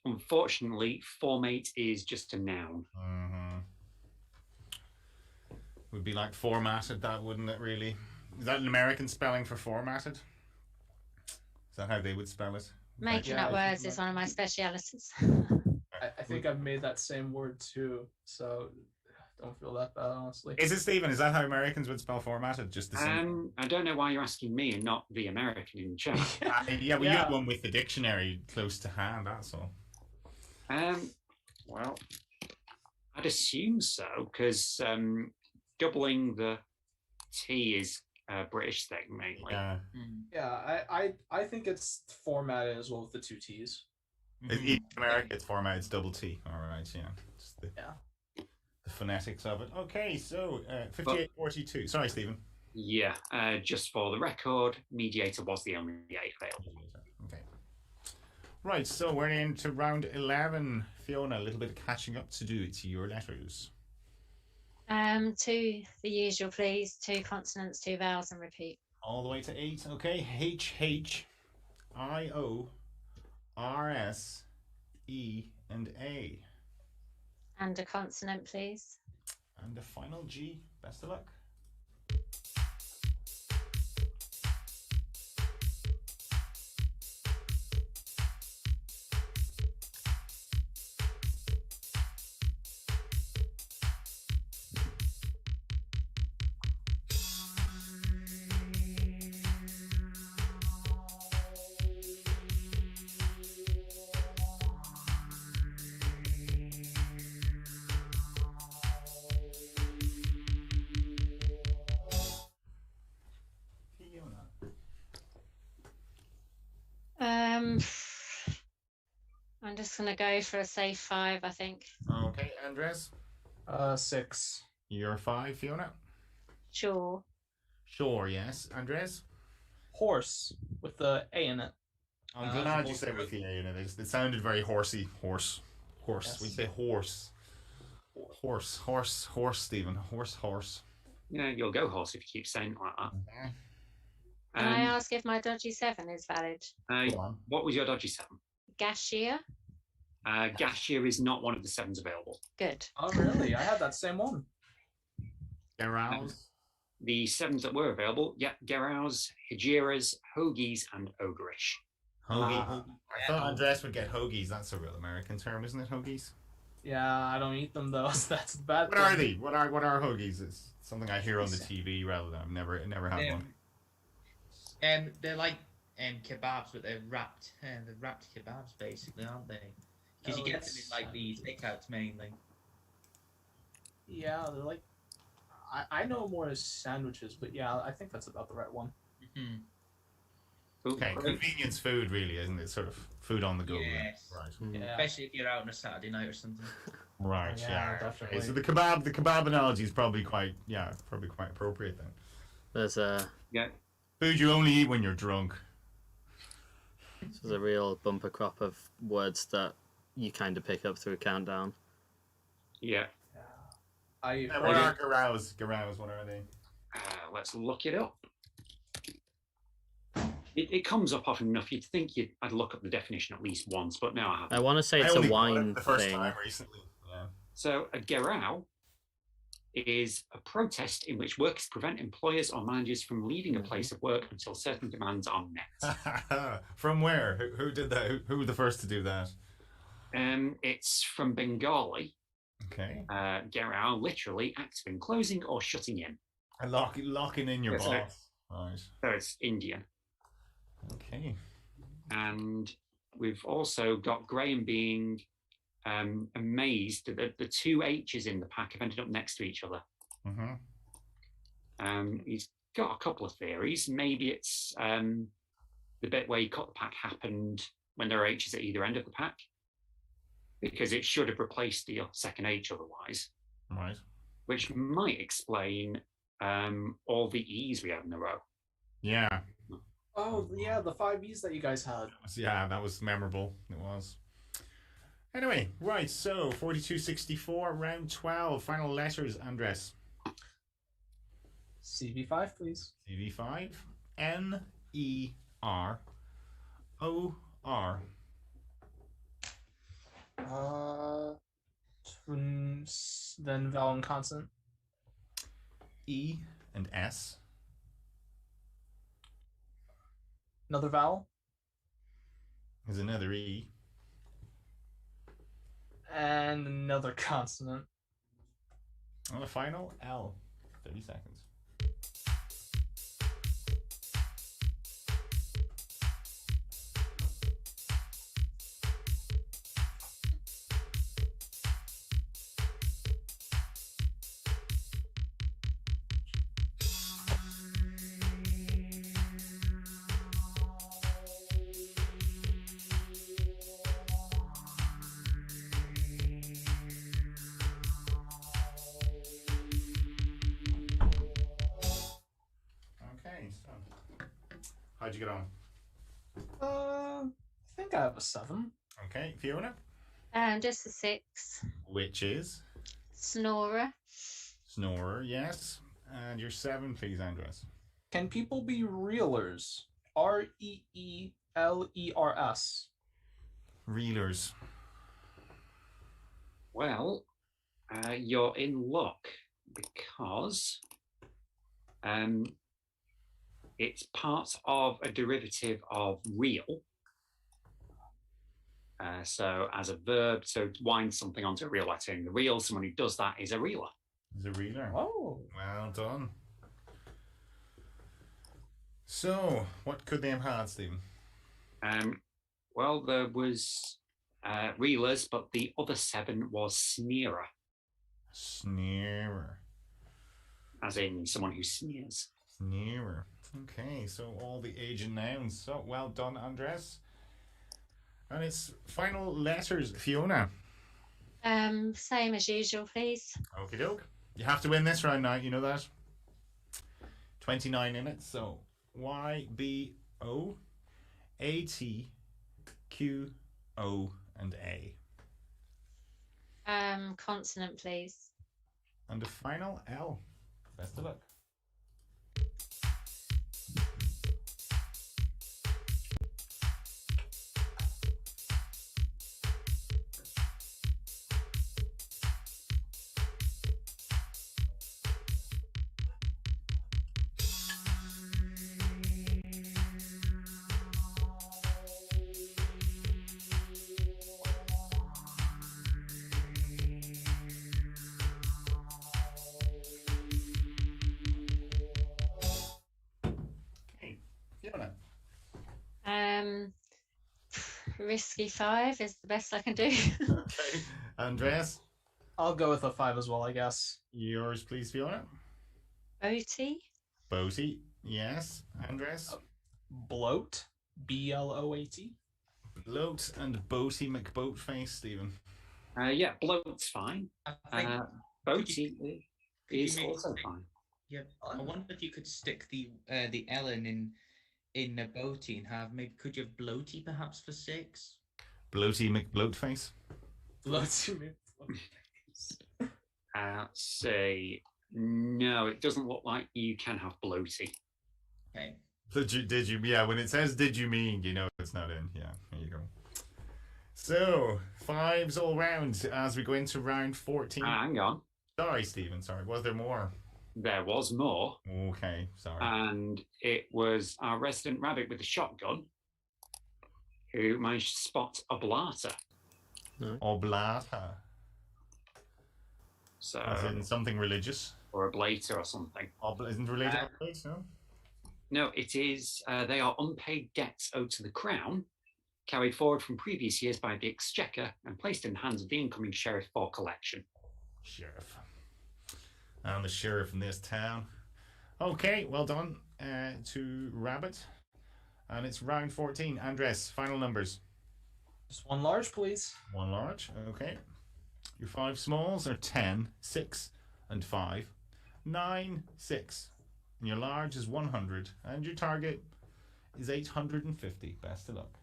unfortunately, formate is just a noun. Mm-hmm. Would be like formatted, that wouldn't it? Really? Is that an American spelling for formatted? Is that how they would spell it? Making Yeah, up I words think is one of my specialities. I think I've made that same word too, so don't feel that bad, honestly. Is it, Stephen? Is that how Americans would spell formatted? Just the same? I don't know why you're asking me and not the American in chat. Yeah, well, you have one with the dictionary close to hand, that's all. Well, I'd assume so, because doubling the T is a British thing mainly. Yeah. Yeah, I think it's formatted as well with the 2 T's. In America, it's formatted, it's double T. All right, yeah. Just the phonetics of it. Okay, so 58-42. Sorry, Stephen. Yeah, just for the record, mediator was the only 8 available. Okay. Right, so we're into round 11. Fiona, a little bit of catching up to do. It's your letters. 2, the usual, please. 2 consonants, 2 vowels, and repeat. All the way to 8. Okay, H, H, I, O, R, S, E, and A. And a consonant, please. And the final G. Best of luck. I'm just going to go for a safe 5, I think. Okay, Andres. 6. You're 5, Fiona. Sure. Sure, yes. Andres? Horse with the A in it. I'm glad you said with the A in it. It sounded very horsey. Horse. Yes. We say horse. Horse, Stephen. Horse. Yeah, you'll go horse if you keep saying it like that. Can I ask if my dodgy 7 is valid? Go on. What was your dodgy 7? Gashier? Gashier is not one of the 7s available. Good. Oh, really? I had that same one. Arouse. The 7s that were available, Geraus, Hijiras, Hoagies, and Ogreish. Hoagie. I thought Andres would get hoagies. That's a real American term, isn't it? Hoagies. Yeah, I don't eat them though. So that's the bad. What are they? What are hoagies? It's something I hear on the TV rather than I've never had one. They're like kebabs, but they're wrapped kebabs basically, aren't they? Because you get them in like the takeouts mainly. Yeah, they're like. I know more as sandwiches, but yeah, I think that's about the right one. Mm-hmm. Okay, convenience food, really, isn't it? Sort of food on the go. Yes. Right. Yeah. Especially if you're out on a Saturday night or something. Right. Yeah, Yeah. definitely. Okay, so the kebab analogy is probably quite appropriate then. There's a Yeah. Food you only eat when you're drunk. there's a real bumper crop of words that you kind of pick up through Countdown. Yeah. What are garows? Garows, what are they? Let's look it up. It comes up often enough. You'd think I'd look up the definition at least once, but no, I haven't. I want to say it's a only got it wine the first thing. time recently. Yeah. So a garrow is a protest in which workers prevent employers or managers from leaving a place of work until certain demands are met. From where? Who did that? Who were the first to do that? It's from Bengali. Okay. Garrow, literally acts of enclosing or shutting in. And locking in your Yes, boss. Right. So it's Indian. Okay. And we've also got Graham being amazed that the two H's in the pack have ended up next to each other. Mm-hmm. He's got a couple of theories. Maybe it's the bit where you cut the pack happened when there are H's at either end of the pack, because it should have replaced the second H otherwise. Right. Which might explain all the E's we have in a row. Yeah. Oh, yeah, the 5 E's that you guys had. Yeah, that was memorable. It was. Anyway, right, so 4264, round 12. Final letters, Andres. CV5, please. CV5. N-E-R-O-R. Then vowel and consonant. E and S. Another vowel. There's another E. And another consonant. On the final, L. 30 seconds. How'd you get on? I think I have a 7. Okay, Fiona? Just a 6. Which is? Snorer. Snorer, yes. And your 7, please, Andres. Can people be reelers? R-E-E-L-E-R-S. Reelers. Well, you're in luck because it's part of a derivative of reel. So as a verb, to wind something onto a reel by turning the reel, someone who does that is a reeler. Is a reeler. Oh. Well done. So, what could they have had, Stephen? Well, there was reelers, but the other 7 was sneerer. Sneerer. As in someone who sneers. Sneerer. Okay, so all the agent nouns. So, well done, Andres. And it's final letters, Fiona. Same as usual, please. Okie doke. You have to win this round now, you know that? 29 in it, so Y-B-O-A-T-Q-O and A. Consonant, please. And the final L. Best of luck. Fiona. Risky 5 is the best I can do. Okay. Andreas. I'll go with a 5 as well, I guess. Yours, please, Fiona. Boaty. Boaty. Yes. Andres. Bloat. bloat. Bloat and boaty McBoatface, Stephen. Yeah, bloat's fine. I think. Boaty is maybe also stick- fine. Yeah, I wonder if you could stick the Ellen in a boaty and have maybe could you have bloaty perhaps for 6? Bloaty McBloatface. Bloaty. Say no. It doesn't look like you can have bloaty. Okay. Did you? Yeah, when it says "did you mean," you know it's not in. Yeah, there you go. So 5s all round as we go into round 14. Hang on. Sorry, Stephen. Sorry. Was there more? There was more. Okay. Sorry. And it was our resident rabbit with the shotgun who managed to spot Oblata. Oblata. So, As in something religious. or Oblata or something. Isn't related to oblate, no? No, it is. They are unpaid debts owed to the Crown, carried forward from previous years by the Exchequer and placed in the hands of the incoming sheriff for collection. Sheriff. I'm the sheriff in this town. Okay, well done to Rabbit. And it's round 14. Andres, final numbers. Just one large, please. 1 large, okay. Your 5 smalls are 10, 6, and 5. 9, 6. And your large is 100. And your target is 850. Best of luck.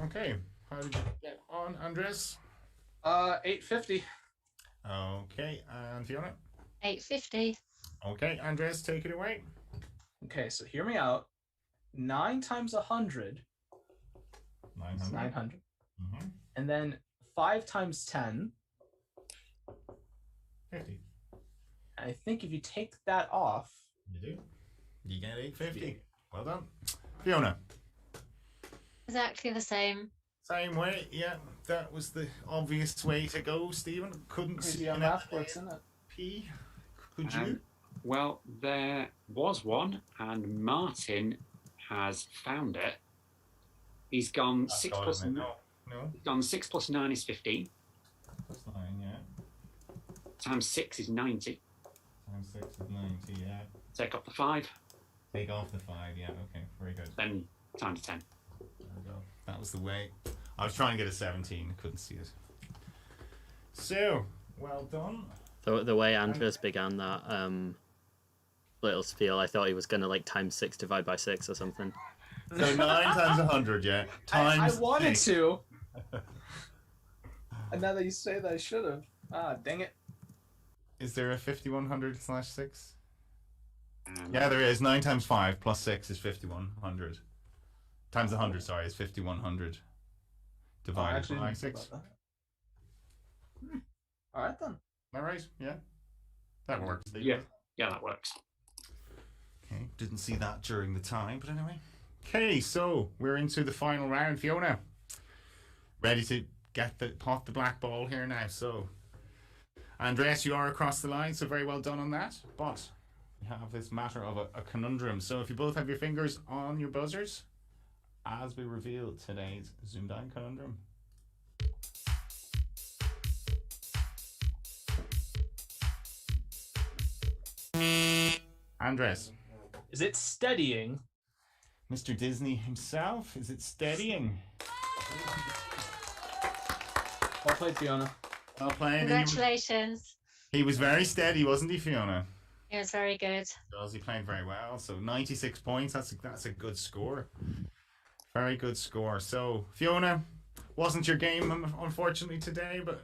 Okay, how did you get on, Andres? 850. Okay, and Fiona? 850. Okay, Andres, take it away. Okay, so hear me out. 9 times 100 is 900. 900. Mm-hmm. And then 5 times 10. 50. I think if you take that off, You do. You get 850. Well done. Fiona? Exactly the same. Same way, yeah. That was the obvious way to go, Stephen. Couldn't maybe see our an math works, isn't it? P. Could you? Well, there was one, and Martin has found it. He's gone That's 6 all, plus isn't it? No. He's gone 6 plus 9 is 15. Plus 9, yeah. Times 6 is 90. Times 6 is 90, yeah. Take off the 5, Take off the 5, yeah. Okay, very good. then times 10. There we go. That was the way. I was trying to get a 17. Couldn't see it. So, well done. The way Andres began that little spiel, I thought he was gonna like times 6 divide by 6 or something. So 9 times 100, yeah. I Times wanted 6. to. And now that you say that, I should have. Ah, dang it. Is there a 5100/6? And Yeah, there is. 9 times 5 plus 6 is 5100. Times 100, sorry, is 5100. I Divided actually by didn't think 6. about that. All right then. Am I right? Yeah. That works. yeah, that works. Okay, didn't see that during the time, but anyway. Okay, so we're into the final round. Fiona, ready to pot the black ball here now. So, Andres, you are across the line, so very well done on that. But we have this matter of a conundrum. So if you both have your fingers on your buzzers, as we reveal today's ZoomDown conundrum. Andres. Is it steadying? Mr. Disney himself, is it steadying? Well played, Fiona. Well played. Congratulations. He was very steady, wasn't he, Fiona? It was very good. He played very well. So 96 points. That's a good score. Very good score. So Fiona, wasn't your game unfortunately today, but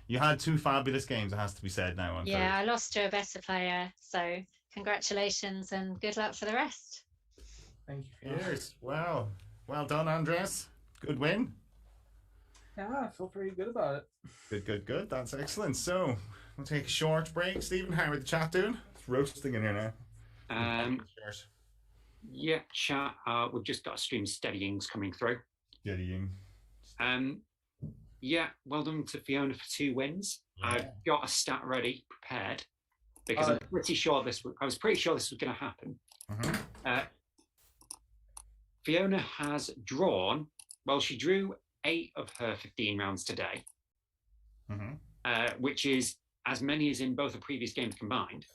you had 2 fabulous games. It has to be said now. On Yeah, I lost to a better player. So congratulations and good luck for the rest. Thank you, Fiona. Cheers. Well done, Andres. Good win. Yeah, I feel pretty good about it. Good. That's excellent. So we'll take a short break. Stephen, how are the chat doing? It's roasting in here now. Um, Yeah, chat. We've just got a stream of steadyings coming through. Steadying. Yeah, well done to Fiona for 2 wins. Yeah. I've got a stat ready, prepared, because I'm pretty sure I was pretty sure this was going to happen. Fiona has drawn. Well, she drew 8 of her 15 rounds today, which is as many as in both the previous games combined.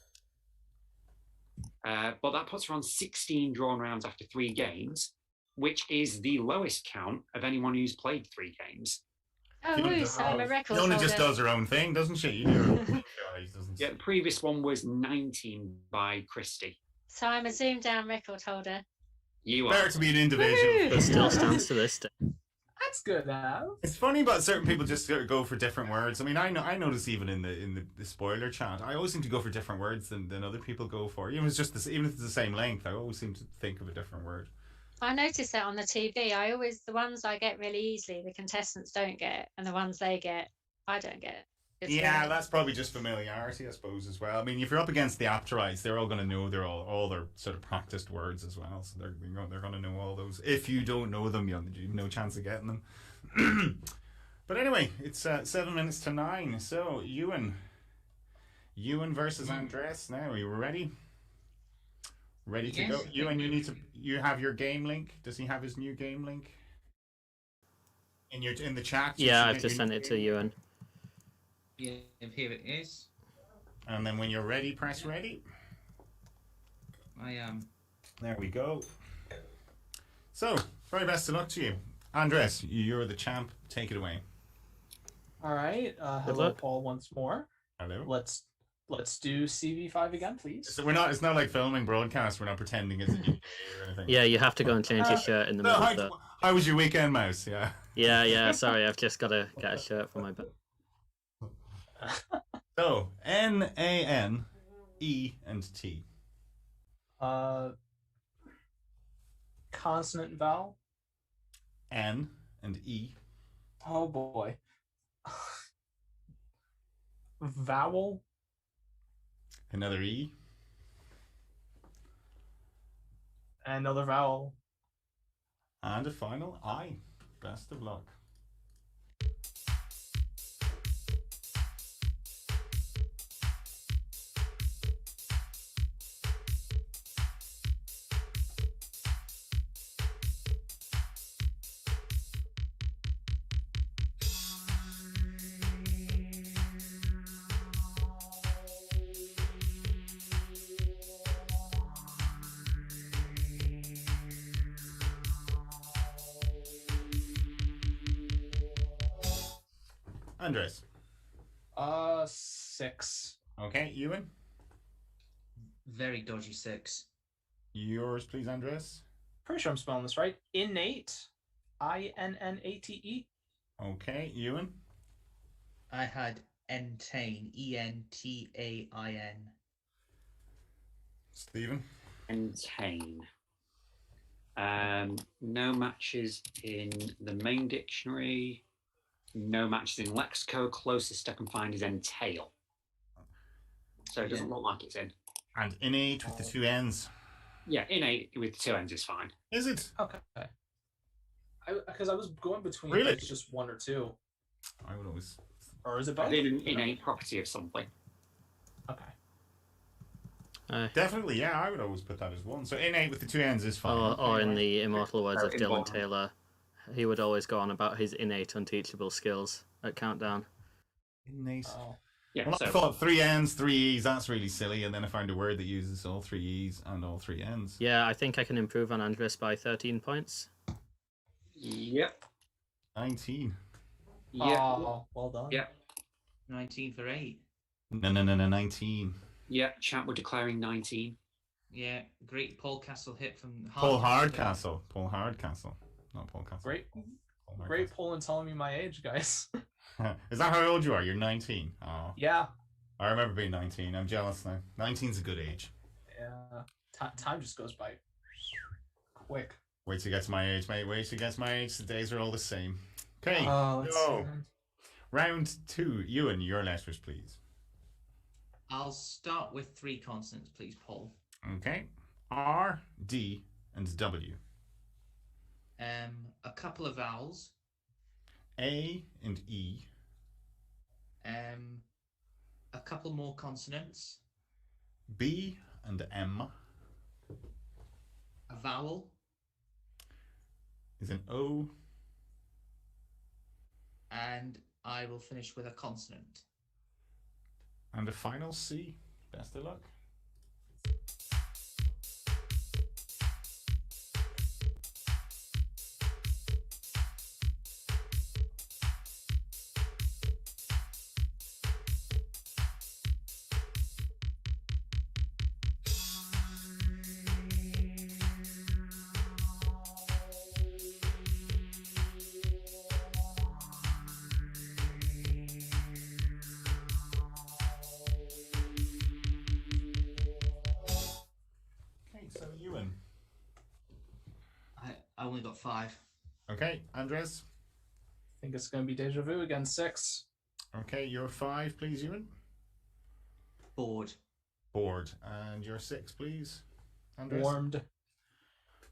But that puts her on 16 drawn rounds after 3 games, which is the lowest count of anyone who's played 3 games. Oh, woo, so I'm a record Fiona holder. just does her own thing, doesn't she? You do her own thing. Yeah, the previous one was 19 by Christy. So I'm a ZoomDown record holder. You are. Better to be an individual. It still stands to this day. That's good, Av. It's funny, but certain people just go for different words. I mean, I notice even in the spoiler chat, I always seem to go for different words than other people go for. Even if it's the same length, I always seem to think of a different word. I noticed that on the TV. The ones I get really easily, the contestants don't get, and the ones they get, I don't get. It's Yeah, weird. that's probably just familiarity, I suppose, as well. I mean, if you're up against the Apterites, they're all going to know all their sort of practiced words as well. So they're going to know all those. If you don't know them, you have no chance of getting them. But anyway, it's 7 minutes to 9. So Euan versus Andres. Now, are you ready? Ready to Yes, go? I think Euan, you have your game link. Does he have his new game link? In the chat? Yeah, I've just sent it to Euan. Yeah, here it is. And then when you're ready, press ready. I am. There we go. So, very best of luck to you. Andres, you're the champ. Take it away. All right. Hello, luck. Paul, once more. Hello. Let's do CV5 again, please. So it's not like filming broadcast. We're not pretending it's a new day or anything. Yeah, you have to go and change your shirt in the middle of the... How was your weekend, Mouse? Yeah. Yeah, sorry, I've just got to get a shirt for my bed. So, N, A, N, E, and T. Consonant vowel. N and E. Oh boy. Vowel. Another E. Another vowel. And a final I. Best of luck. Andres. 6. Okay, Euan. Very dodgy 6. Yours, please, Andres. Pretty sure I'm spelling this right. Innate. INNATE. Okay, Euan. I had entain. ENTAIN. Stephen. Entain. No matches in the main dictionary. No matches in Lexico. Closest I can find is entail. So it doesn't look like it's in. And innate with the 2 N's. Yeah, innate with 2 N's is fine. Is it? Okay. Because I was going between Really? it's just 1 or 2. I would always. Or is it I both? did an innate property of something. Okay. Definitely, yeah, I would always put that as 1. So innate with the 2 N's is fine. Or in the immortal words Oh, of Dylan immortal. Taylor, he would always go on about his innate unteachable skills at Countdown. Innate. Oh. Yeah, Well, so I thought 3 N's, 3 E's, that's really silly, and then I found a word that uses all 3 E's and all 3 N's. Yeah, I think I can improve on Andres by 13 points. yep. 19. Yep. Oh, well done. Yeah. 19 for 8. No, 19. Yeah, chat we're declaring 19. Yeah, great Paul Castle hit from Paul Hardcastle. Not Paul Castle. Great. Paul Hardcastle. Great Paul and telling me my age, guys. Is that how old you are? You're 19. Oh, Yeah. I remember being 19. I'm jealous now. 19's a good age. Yeah. Time just goes by quick. Wait till you get to my age, mate. Wait till you get to my age. The days are all the same. Okay. Let's go. see. Round 2. Euan, your letters, please. I'll start with 3 consonants, please, Paul. Okay. R, D, and W. A couple of vowels. A and E. A couple more consonants. B and M. A vowel. Is an O. And I will finish with a consonant. And a final C. Best of luck. So Euan. I only got 5. Okay, Andres. I think it's going to be deja vu again. 6. Okay, your 5, please, Euan. Bored. Bored. And your 6, please, Andres. Warmed.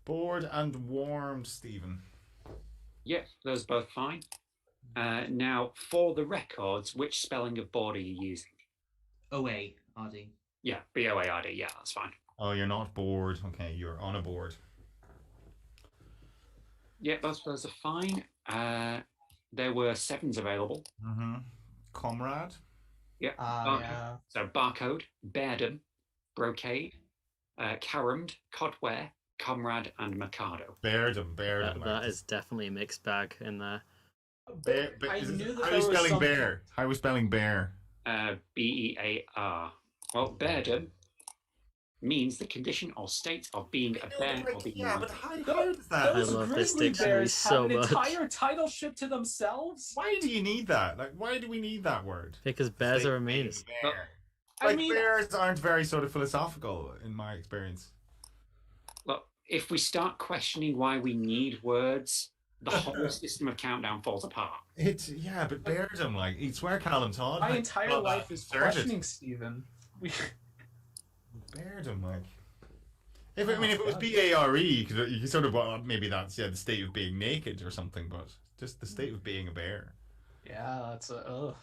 Bored and warmed, Stephen. Yep, those are both fine. Now, for the records, which spelling of board are you using? OA, RD. Yeah, B-O-A-R-D. Yeah, that's fine. Oh, you're not bored. Okay, you're on a board. Yeah, both of those are fine. There were 7s available. Mm-hmm. Comrade. Yeah. Yeah. So barcode, beardom, brocade, caromed, codware, comrade, and mercado. Beardom. That is definitely a mixed bag in there. I knew that How are there you was spelling something. bear? How are we spelling bear? B-E-A-R. Well, beardom means the condition or state of being a bear or being yeah, but hunted. how does that? Those love this grizzly dictionary bears so have an much. entire title ship to themselves. Why do you need that? Like, why do we need that word? Because bears State are of being amazing. a bear. I Like, mean- bears aren't very sort of philosophical in my experience. Look, if we start questioning why we need words, the whole system of countdown falls apart. It's but beardom, like it's where Callum Todd. My like, entire got life that is inserted. questioning Stephen. Beardom, like. If it was B-A-R-E, you could sort of maybe that's the state of being naked or something, but just the state of being a bear. Yeah, that's a. Ugh.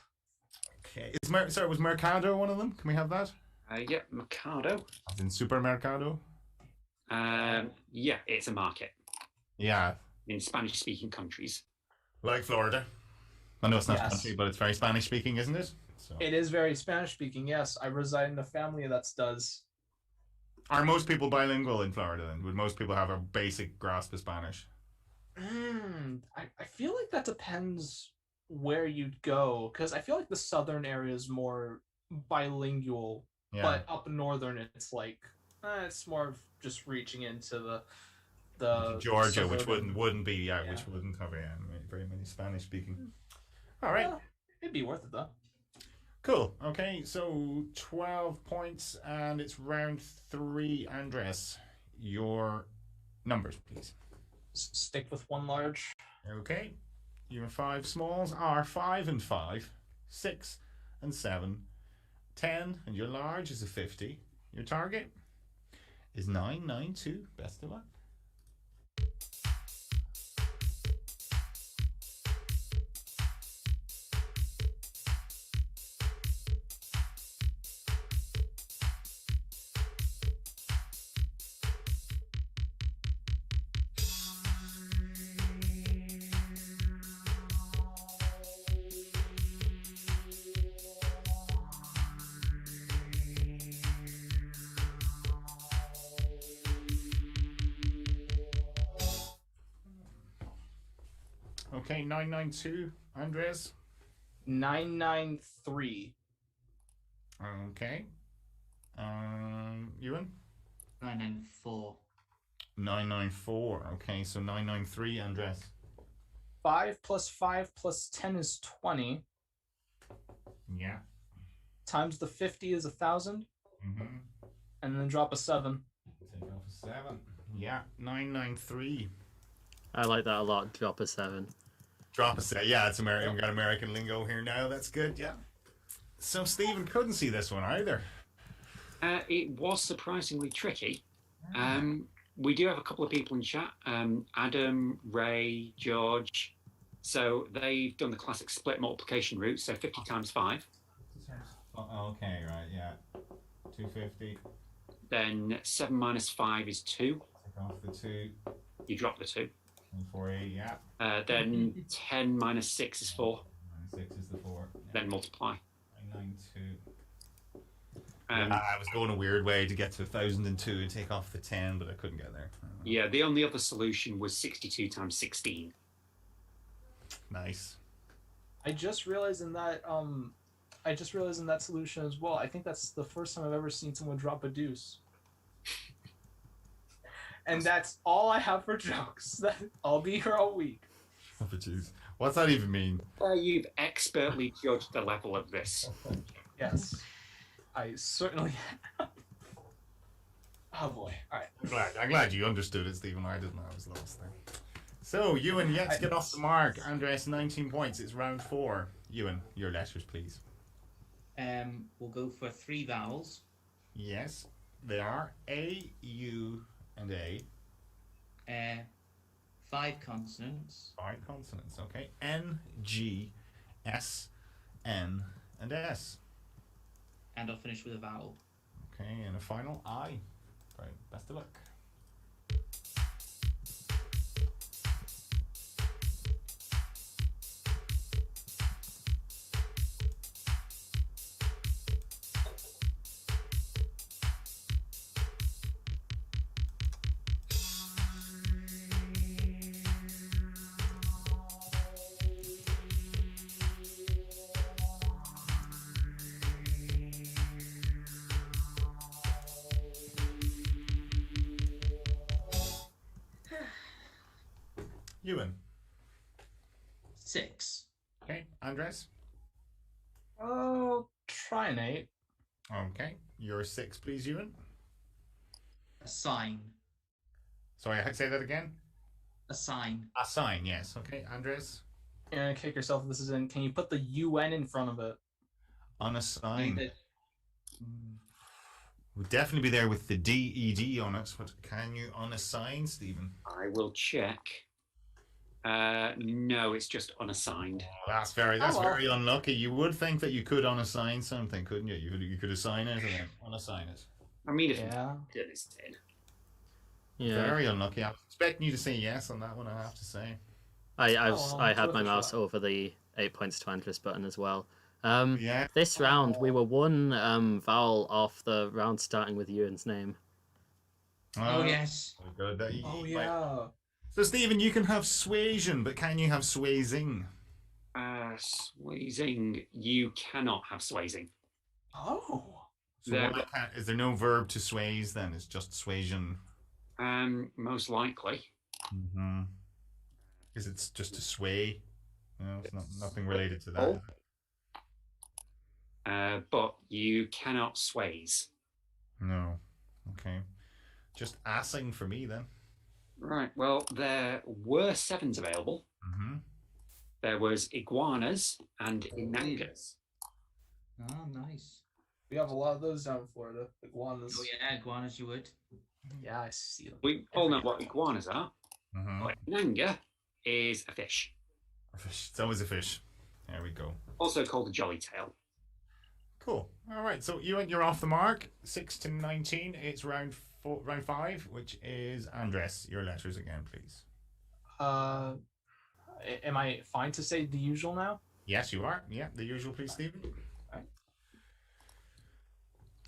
Okay, was Mercado one of them? Can we have that? Yeah, mercado. As in supermercado. Yeah, it's a market Yeah, in Spanish-speaking countries. like Florida. I know it's not a Yes. country, but it's very Spanish-speaking, isn't it? So. It is very Spanish speaking. Yes, I reside in a family that does. Are most people bilingual in Florida then? Would most people have a basic grasp of Spanish? I feel like that depends where you'd go, because I feel like the southern area is more bilingual, Yeah. but up northern it's like it's more of just reaching into the Georgia, which suburban- wouldn't be Yeah. which wouldn't cover very many Spanish speaking. All right. Well, it'd be worth it though. Cool. Okay, so 12 points, and it's round 3. Andres, your numbers, please. Stick with one large. Okay. Your 5 smalls are 5 and 5, 6 and 7, 10, and your large is a 50. Your target is 992. Best of luck. Okay, 992. Andres. 993. Okay. Euan. 994. 994. Okay, so 993. Andres. 5 plus 5 plus 10 is 20. Yeah. Times the 50 is 1,000. Mm-hmm. And then drop a 7. Take off a 7. Yeah, 993. I like that a lot. Drop a 7. Drop a 7. Yeah, it's American. We got American lingo here now. That's good. Yeah. So Stephen couldn't see this one either. It was surprisingly tricky. We do have a couple of people in chat. Adam, Ray, George. So they've done the classic split multiplication route. So 50 times 5. Okay, right, yeah. 250. Then 7 minus 5 is 2. Take off the 2. You drop the 2. 480, yeah. Then 10 minus 6 is 4. Minus 6 is the 4. Yeah. Then multiply. 992. Um, I was going a weird way to get to 1002 and take off the 10, but I couldn't get there. Yeah, the only other solution was 62 times 16. Nice. I just realized in that solution as well. I think that's the first time I've ever seen someone drop a deuce. And that's all I have for jokes. I'll be here all week. Oh, jeez. What's that even mean? You've expertly judged the level of this. Yes. I certainly have. Oh boy. All right. I'm glad you understood it, Stephen. I didn't. I was lost there. So, Euan, yet to get off the mark. Andres, 19 points. It's round 4. Euan, your letters, please. We'll go for 3 vowels. Yes, they are A, U, and A. 5 consonants. 5 consonants, okay. N, G, S, N, and S. And I'll finish with a vowel. Okay, and a final I. Right, best of luck. Euan. 6. Okay, Andres. Oh, try an 8. Okay, your 6, please, Euan. A sign. Sorry, say that again. A sign. A sign, yes. Okay, Andres. You're gonna kick yourself if this is in. Can you put the UN in front of it? On a sign. Either- Would definitely be there with the DED on it, but can you on a sign, Stephen? I will check. No, it's just unassigned. That's very unlucky. You would think that you could unassign something, couldn't you? You could assign it and then unassign it. I mean, if Yeah. it's in. Yeah. Very unlucky. I was expecting you to say yes on that one, I have to say. I well, had worth my a mouse shot. over the 8 points to Andres button as well. Yeah. This round we were one vowel off the round starting with Euan's name. Oh, yes. Very good. Oh yeah. So, Stephen, you can have suasion, but can you have swazing? Swazing. You cannot have swazing. Oh. So There- is there no verb to sways then? It's just suasion. Most likely. Mm-hmm. Because it's just to sway. No, it's nothing related to that. But you cannot sways. No. Okay. Just assing for me then. Right. Well, there were 7s available. Mm-hmm. There was iguanas and inangas. Oh, nice. We have a lot of those down in Florida. Iguanas. Oh, yeah, iguanas you would. Yeah, I see them. We all know what iguanas are. Mm-hmm. Inanga is a fish, A fish. It's always a fish. There we go. also called a jolly tail. Cool. All right. So you're off the mark. 6 to 19. It's round 5, which is Andres. Your letters again, please. Am I fine to say the usual now? Yes, you are. Yeah, the usual, please, Stephen. Right.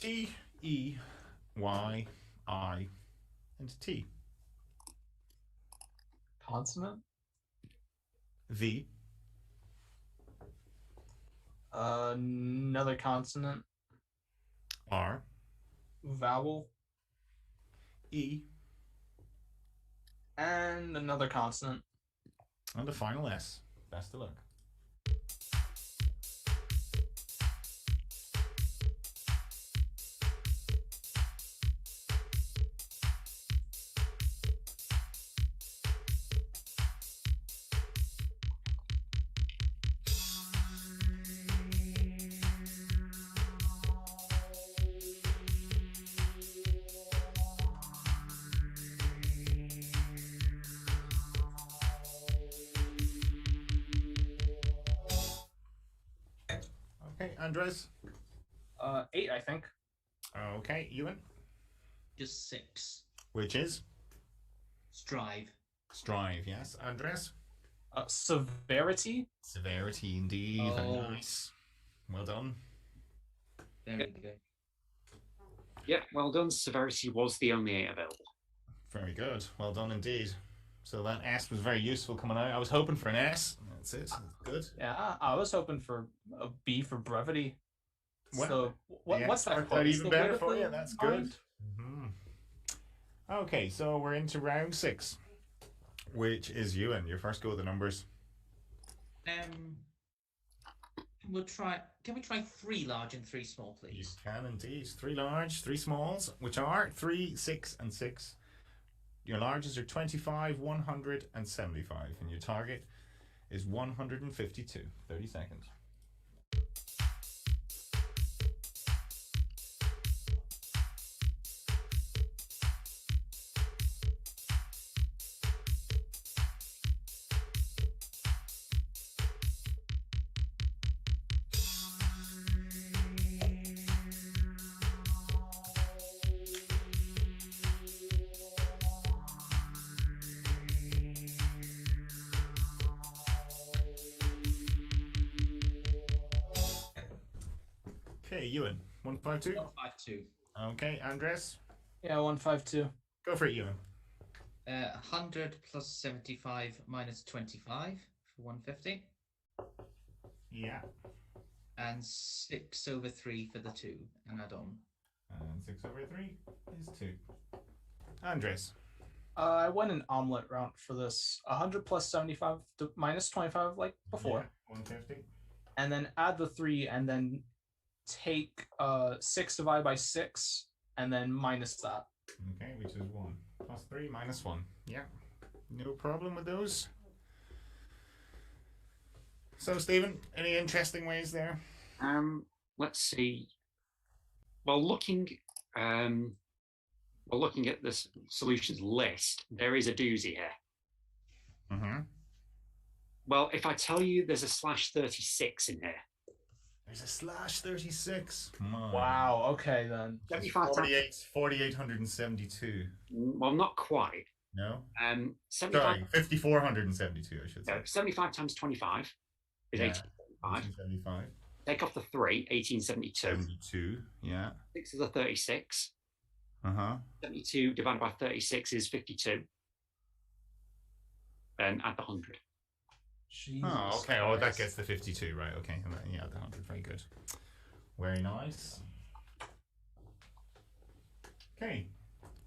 T, E, Y, I, and T. Consonant. V, Another consonant. R, Vowel. E, And another consonant. and the final S. Best of luck. Okay, Andres. 8, I think. Okay, Euan. Just 6. Which is Strive. strive. Yes, Andres. Severity. Severity, indeed. Very Oh. nice. Well done. Very good. Yeah, well done. Severity was the only 8 available. Very good. Well done indeed. So that S was very useful coming out. I was hoping for an S. That's it. Good. Yeah, I was hoping for a B for brevity. Well, So yeah, what's that worked called? out even better for Soliloquy you. That's mind? good. Okay, so we're into round 6, which is Euan. Your first go with the numbers. We'll try. Can we try 3 large and 3 small, You please? can indeed. 3 large, 3 smalls, which are 3, 6, and 6. Your larges are 25, 100, and 75, and your target is 152. 30 seconds. Okay, Euan. 152. 152. Okay, Andres. Yeah, 152. Go for it, Euan. 100 plus 75 minus 25 for 150. Yeah. And 6 over 3 for the 2 and add on. And 6 over 3 is 2. Andres. I went an omelet route for this. 100 plus 75 minus 25 like before. Yeah, 150. And then add the 3 and then take 6 divided by 6 and then minus that. Okay, which is 1. Plus 3 minus 1. Yeah. No problem with those. So, Stephen, any interesting ways there? Let's see. Well, looking at this solutions list, there is a doozy here. Mm-hmm. Well, if I tell you there's a /36 in here, There's a /36. Wow, okay then. 75 times, 4,872. well, not quite. No? 75, Sorry, 5,472, I should say. no, 75 times 25 is Yeah. 1875. 1875. Take off the 3, 1872. 72, yeah. 6 is a 36. Uh-huh. 72 divided by 36 is 52. And add the 100. Jesus Oh, okay. Oh, that Christ. gets the 52, right. Okay. Yeah, the 100. Very good. Very nice. Okay.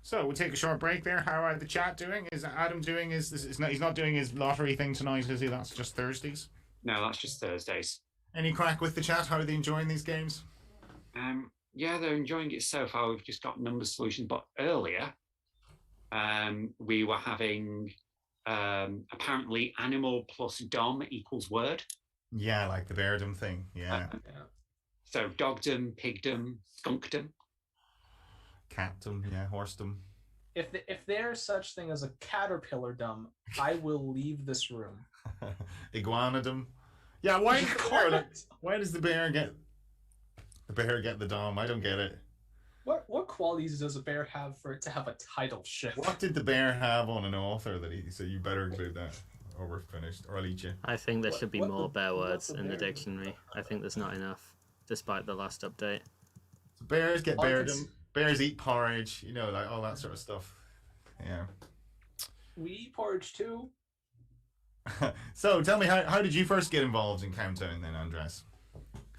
So we'll take a short break there. How are the chat doing? Is Adam doing he's not doing his lottery thing tonight, is he? That's just Thursdays. No, that's just Thursdays. Any crack with the chat? How are they enjoying these games? Yeah, they're enjoying it so far. We've just got number solutions, but earlier we were having apparently animal plus dom equals word. Yeah, like the beardom thing. Yeah. So dogdom, pigdom, skunkdom. Catdom, yeah, horsedom. If there's such thing as a caterpillar dumb, I will leave this room. Iguanodom. Yeah, why does the bear get the dom? I don't get it. What qualities does a bear have for it to have a title shift? What did the bear have on an author that he said you better include that or we're finished or I'll eat you? I think there should be more bear what words the in the bear- dictionary. I think there's not enough, despite the last update. So bears get Oh, beardom. it's- Bears eat porridge. You know, like all that sort of stuff. Yeah. We eat porridge too. So tell me, how did you first get involved in Countdown then, Andres?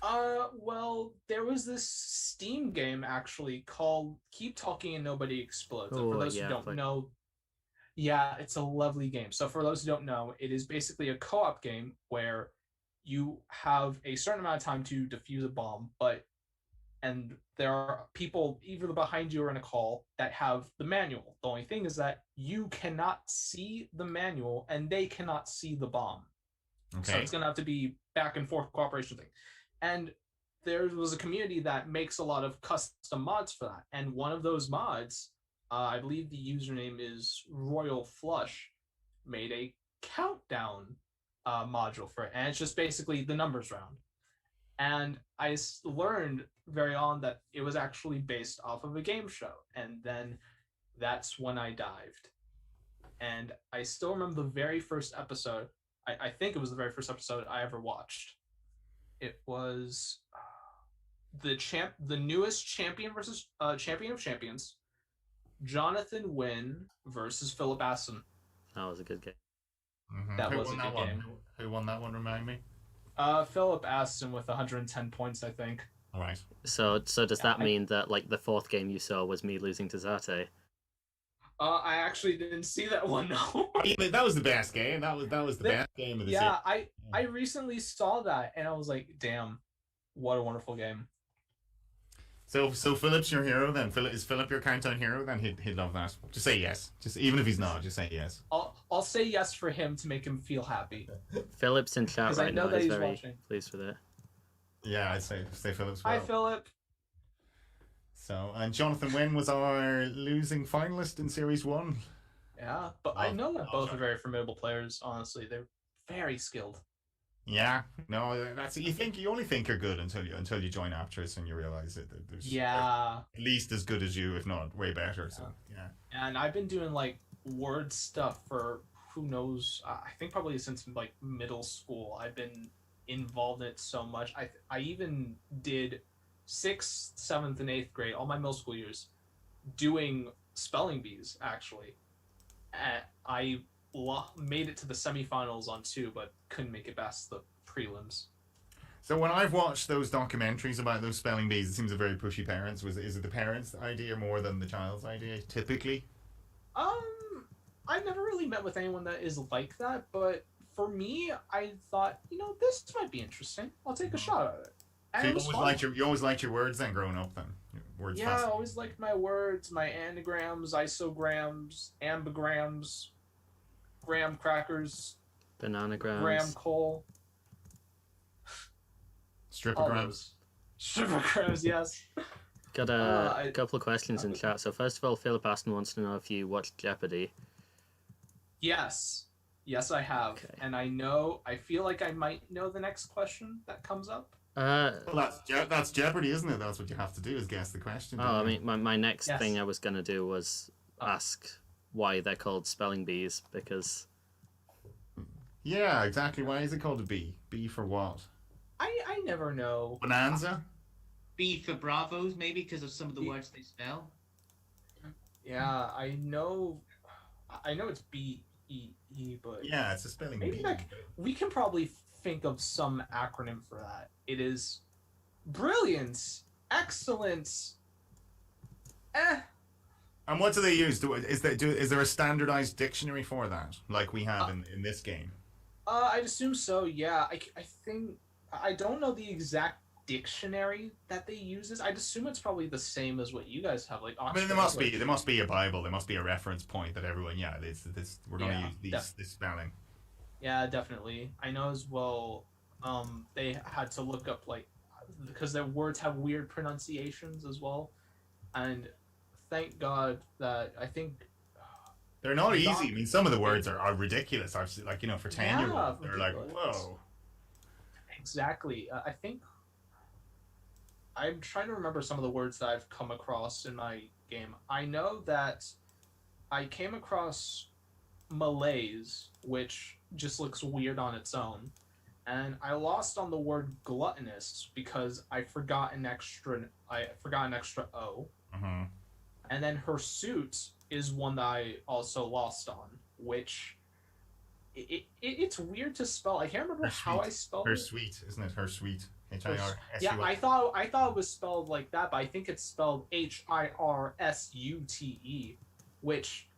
Well, there was this Steam game actually called Keep Talking and Nobody Explodes. And Oh, for those yeah, who don't but- know, yeah, it's a lovely game. So for those who don't know, it is basically a co-op game where you have a certain amount of time to defuse a bomb, and there are people either behind you or in a call that have the manual. The only thing is that you cannot see the manual and they cannot see the bomb. So Okay. it's going to have to be back and forth cooperation thing. And there was a community that makes a lot of custom mods for that. And one of those mods, I believe the username is Royal Flush, made a countdown module for it. And it's just basically the numbers round. And I learned very on that it was actually based off of a game show. And then that's when I dived. And I still remember the very first episode. I think it was the very first episode I ever watched. It was the newest champion versus champion of champions, Jonathan Wynn versus Philip Aston. That was a good game. That Who was a won that good one? game. Who won that one? Remind me. Philip Aston with 110 points, I think. All right. So does that mean that like the fourth game you saw was me losing to Zate? I actually didn't see that one. No. That was the best game. That was the best game of the series. Yeah, I recently saw that and I was like, damn, what a wonderful game. So Philip's your hero then. Is Philip your countdown hero then? He'd love that. Just say yes. Just even if he's not, just say yes. I'll say yes for him to make him feel happy. Philip's in chat 'Cause I right know now. that He's he's very watching. pleased with it. Yeah, I'd say Philip's. Hi, Well. Philip. So and Jonathan Wynn was our losing finalist in Series 1. Yeah, but I know that both are very formidable players. Honestly, they're very skilled. Yeah, no, that's you only think you're good until you join Aptris and you realize that there's Yeah, at least as good as you, if not way better. So yeah. and I've been doing like word stuff for who knows. I think probably since like middle school. I've been involved in it so much. I even did 6th, 7th, and 8th grade, all my middle school years, doing spelling bees actually. I made it to the semifinals on 2, but couldn't make it past the prelims. So when I've watched those documentaries about those spelling bees, it seems a very pushy parents. Is it the parents' idea more than the child's idea typically? I've never really met with anyone that is like that, but for me, I thought, this might be interesting. I'll take a shot at it. And So it was fun. you always liked your words then growing up then? Words Yeah, I fascinating. always liked my words, my anagrams, isograms, ambigrams, graham crackers, Bananagrams. graham coal, all Stripograms. those. Sugargrams, yes. Got a couple of questions in chat. So first of all, Philip Aston wants to know if you watched Jeopardy. Yes. Yes, I have. Okay. And I feel like I might know the next question that comes up. Well, that's Jeopardy, isn't it? That's what you have to do is guess the question. Oh, I mean, my next Yes. thing I was going to do was ask why they're called spelling bees, because... Yeah, exactly. Why is it called a bee? Bee for what? I never know. Bonanza? B for Bravos, maybe because of some of the words they spell. Yeah, I know it's B-E-E, but Yeah, it's a spelling maybe bee. we can probably think of some acronym for that. It is brilliance, excellence. And what do they use? Is there a standardized dictionary for that, like we have in this game? I'd assume so. Yeah, I think I don't know the exact dictionary that they use. I'd assume it's probably the same as what you guys have. Like, I mean, there must be a Bible. There must be a reference point that everyone. Yeah, this we're going to use this spelling. Yeah, definitely. I know as well. They had to look up because their words have weird pronunciations as well, and thank God that I think They're not easy. I mean, some of the words are ridiculous. I've seen, for 10-year-olds, they're like, ridiculous. whoa. Exactly. I think I'm trying to remember some of the words that I've come across in my game. I know that I came across malaise, which just looks weird on its own, and I lost on the word gluttonous because I forgot an extra O. Mm-hmm. And then hirsute is one that I also lost on, which it's weird to spell. I can't remember how I spelled Her it. sweet, isn't it? Her sweet. H-I-R-S-U-T. Yeah, I thought it was spelled like that, but I think it's spelled Hirsute, which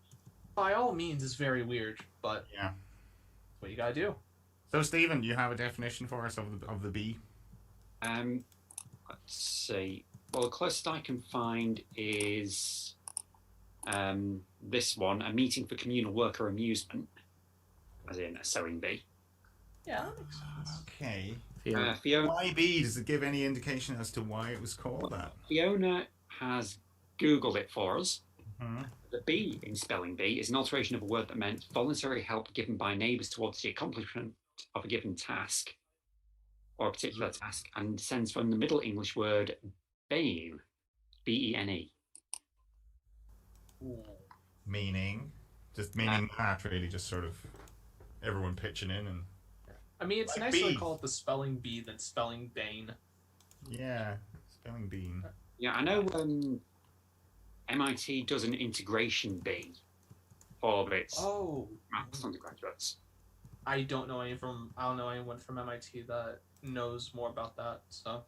by all means is very weird, but Yeah. that's what you gotta do. So, Stephen, do you have a definition for us of the bee? Let's see. Well, the closest I can find is this one: a meeting for communal work or amusement, as in a sewing bee. Yeah, that makes sense. Okay. Fiona, Why bee? Does it give any indication as to why it was called that? Fiona has Googled it for us. Mm-hmm. The bee in spelling bee is an alteration of a word that meant voluntary help given by neighbours towards the accomplishment of a given task. or a particular task, and descends from the Middle English word bane, B-E-N-E. Meaning that really, just sort of everyone pitching in and. I mean, it's Like nicer to bee. call it the spelling bee than spelling bane. Yeah, spelling bean. Yeah, I know MIT does an integration bee for its Oh, maths undergraduates. I don't know anyone from MIT that knows more about that. So,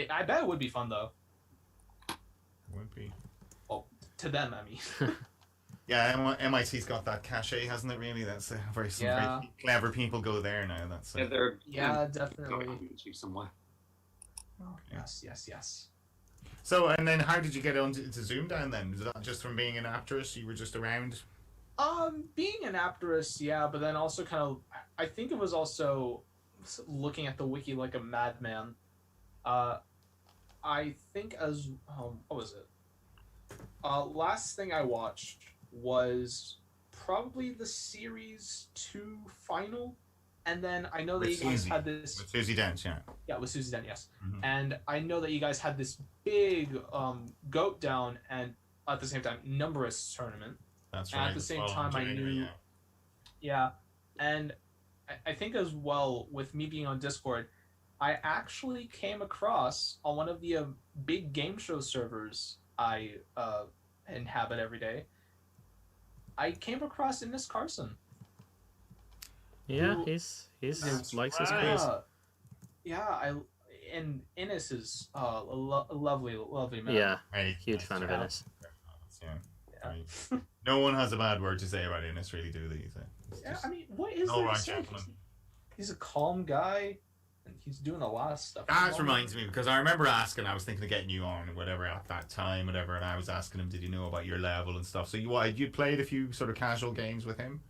I bet it would be fun though. Would be. Well, to them, I mean. Yeah, MIT's got that cachet, hasn't it? Really, that's some very clever people go there now. That's Yeah, they're Definitely. somewhere. Oh, yes. So, and then how did you get onto ZoomDown then? Was that just from being an actress? You were just around? Being an actress, yeah, but then also kind of, I think it was also looking at the wiki like a madman. I think what was it? Last thing I watched was probably the series 2 final, and then I know that you guys had this with Susie Dent, yeah. Yeah, with Susie Dent, yes. Mhm. And I know that you guys had this big goat down and at the same time numberous tournament. That's And right. at the same time, I January, knew. Yeah, and I think as well with me being on Discord, I actually came across on one of the big game show servers I inhabit every day. I came across Innes Carson. Yeah, Who- he's That's likes his right. quiz. And Innes is a lovely man. Yeah, Right, huge nice fan of job. Innes. Yeah. Yeah. Right. No one has a bad word to say about Innes, really, do they? It's Yeah, just I mean, what is all there to right, say? gentlemen. He's a calm guy, and he's doing a lot of stuff. That reminds me, because I remember asking, I was thinking of getting you on or whatever at that time, whatever, and I was asking him, did you know about your level and stuff? So you played a few sort of casual games with him?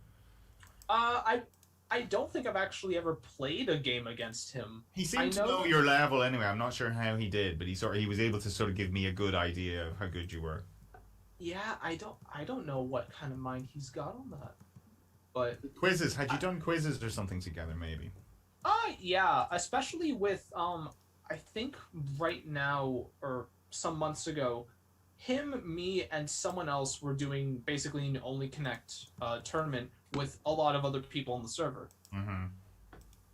I don't think I've actually ever played a game against him. He seemed to know know that- your level anyway. I'm not sure how he did, but he was able to sort of give me a good idea of how good you were. Yeah, I don't know what kind of mind he's got on that. But Quizzes, had you done quizzes or something together maybe? yeah, especially with I think right now or some months ago, him, me, and someone else were doing basically an Only Connect tournament with a lot of other people on the server. Mm-hmm.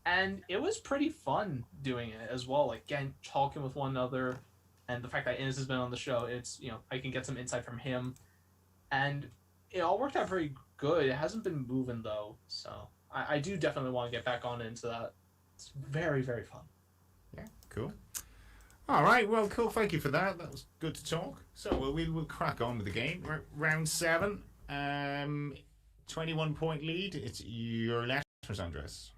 And it was pretty fun doing it as well. Like, again, talking with one another, and the fact that Innes has been on the show, it's, I can get some insight from him. And it all worked out very good. It hasn't been moving, though, so I do definitely want to get back on into that. It's very, very fun. Yeah, cool. All right, well, cool. Thank you for that. That was good to talk. So we'll crack on with the game. Round 7. 21-point lead. It's your letters, Andres.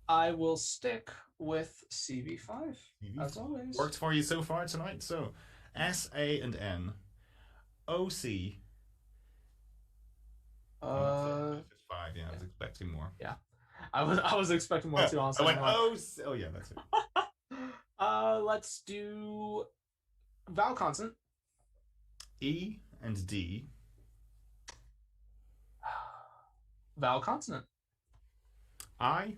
I will stick with CV5, as always. Worked for you so far tonight. So S, A, and N. O, C. 5, yeah, I was expecting more. I was expecting more too, honestly. I went, oh, yeah, that's it. Let's do vowel consonant. E and D. Vowel consonant. I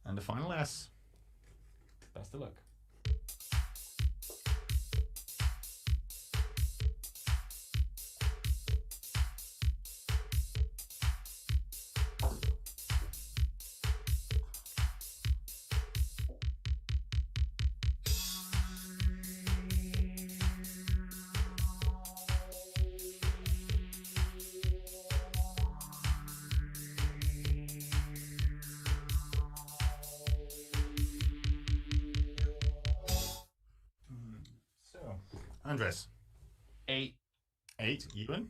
and the final S. Best of luck. Andres. 8. 8. Euan.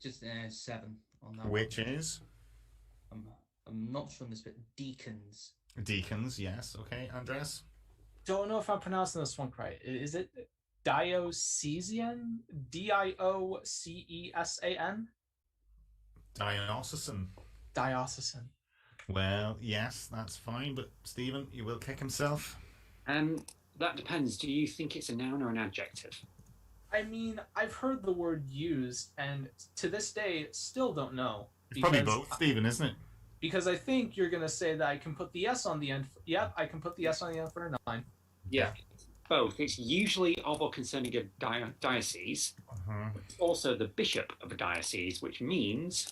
Just 7 on that. Which is I'm not sure on this bit. Deacons. Deacons. Yes. Okay. Andres. Don't know if I'm pronouncing this one right. Is it diocesan? Diocesan? Diocesan. Diocesan. Well, yes, that's fine. But Stephen, you will kick himself. That depends. Do you think it's a noun or an adjective? I mean, I've heard the word used, and to this day, still don't know. It's probably both, Stephen, isn't it? Because I think you're gonna say that I can put the S on the end. Yep, I can put the S on the end for a 9. Yeah, both. It's usually of or concerning a diocese. It's also the bishop of a diocese, which means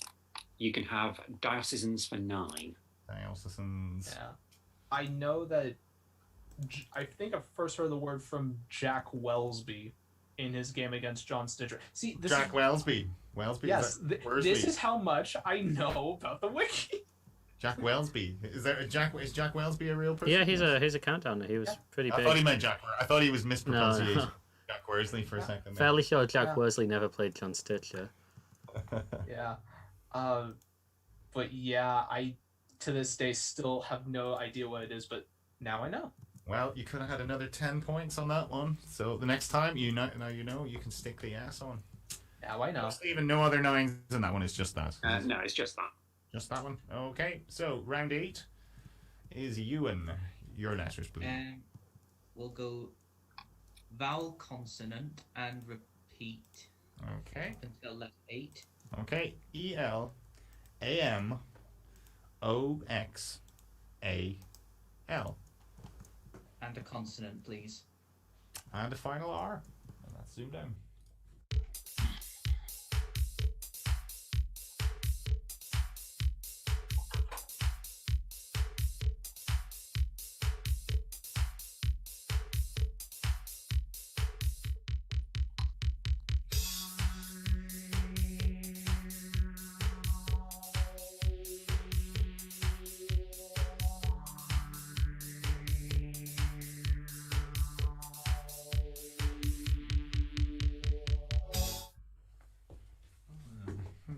you can have diocesans for 9. Diocesans. Yeah. I know that. I think I first heard the word from Jack Welsby in his game against John Stitcher. See, Jack Welsby. Welsby. Yes, this is how much I know about the wiki. Jack Welsby. Is Jack Welsby a real person? Yeah, he's a countdowner. He was pretty big. I thought he meant Jack. I thought he was mispronunciation. No. Jack Worsley for a second. Fairly sure Jack Worsley never played John Stitcher. Yeah. But yeah, I to this day still have no idea what it is, but now I know. Well, you could have had another 10 points on that one. So the next time, you can stick the S on. Now I know. There's even no other 9s in that one. It's just that. No, it's just that. Just that one. Okay. So round 8 is Euan. Your letters, please. We'll go vowel, consonant, and repeat. Okay. Until letter 8. Okay. ELAMOXAL. And a consonant, please. And a final R. And that's ZoomDown.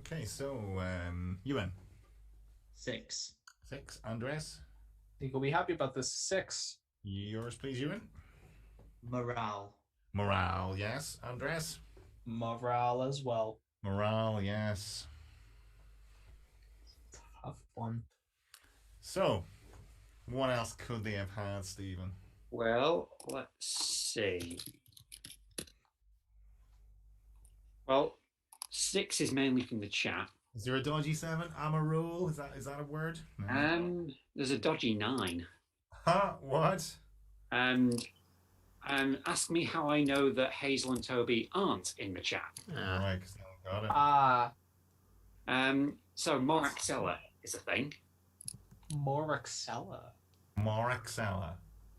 Okay, so Euan. 6. 6. Andres. I think we'll be happy about this. 6. Yours, please, Euan. Morale. Morale, yes. Andres. Morale as well. Morale, yes. Tough one. So, what else could they have had, Stephen? Well, let's see. Well, 6 is mainly from the chat. Is there a dodgy 7? Amarule? Is that a word? No. There's a dodgy 9. Huh? What? Ask me how I know that Hazel and Toby aren't in the chat. Right, 'cause I got it. So Moraxella is a thing. Moraxella. Moraxella.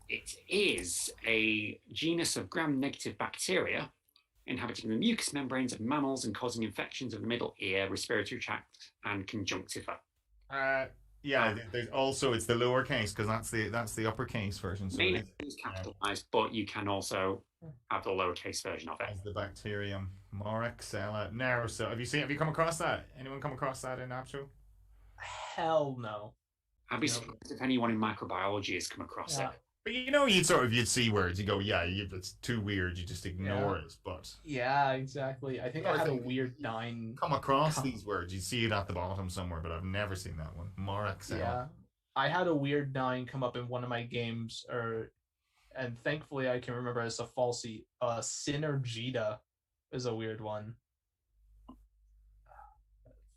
It is a genus of gram-negative bacteria inhabiting the mucous membranes of mammals and causing infections of the middle ear, respiratory tract, and conjunctiva. There's also it's the lowercase because that's the uppercase version. So Mainly it's capitalized, but you can also have the lowercase version of it. As the bacterium Moraxella. Now, so have you come across that? Anyone come across that in Apto? Hell no. I'd be surprised if anyone in microbiology has come across it. But you'd see words, you go, it's too weird, you just ignore it. But yeah, exactly. I think I had a weird 9. Come across these words, you see it at the bottom somewhere, but I've never seen that one. Moraxella. Yeah, I had a weird 9 come up in one of my games, and thankfully I can remember it's a falsie. Synergita is a weird one.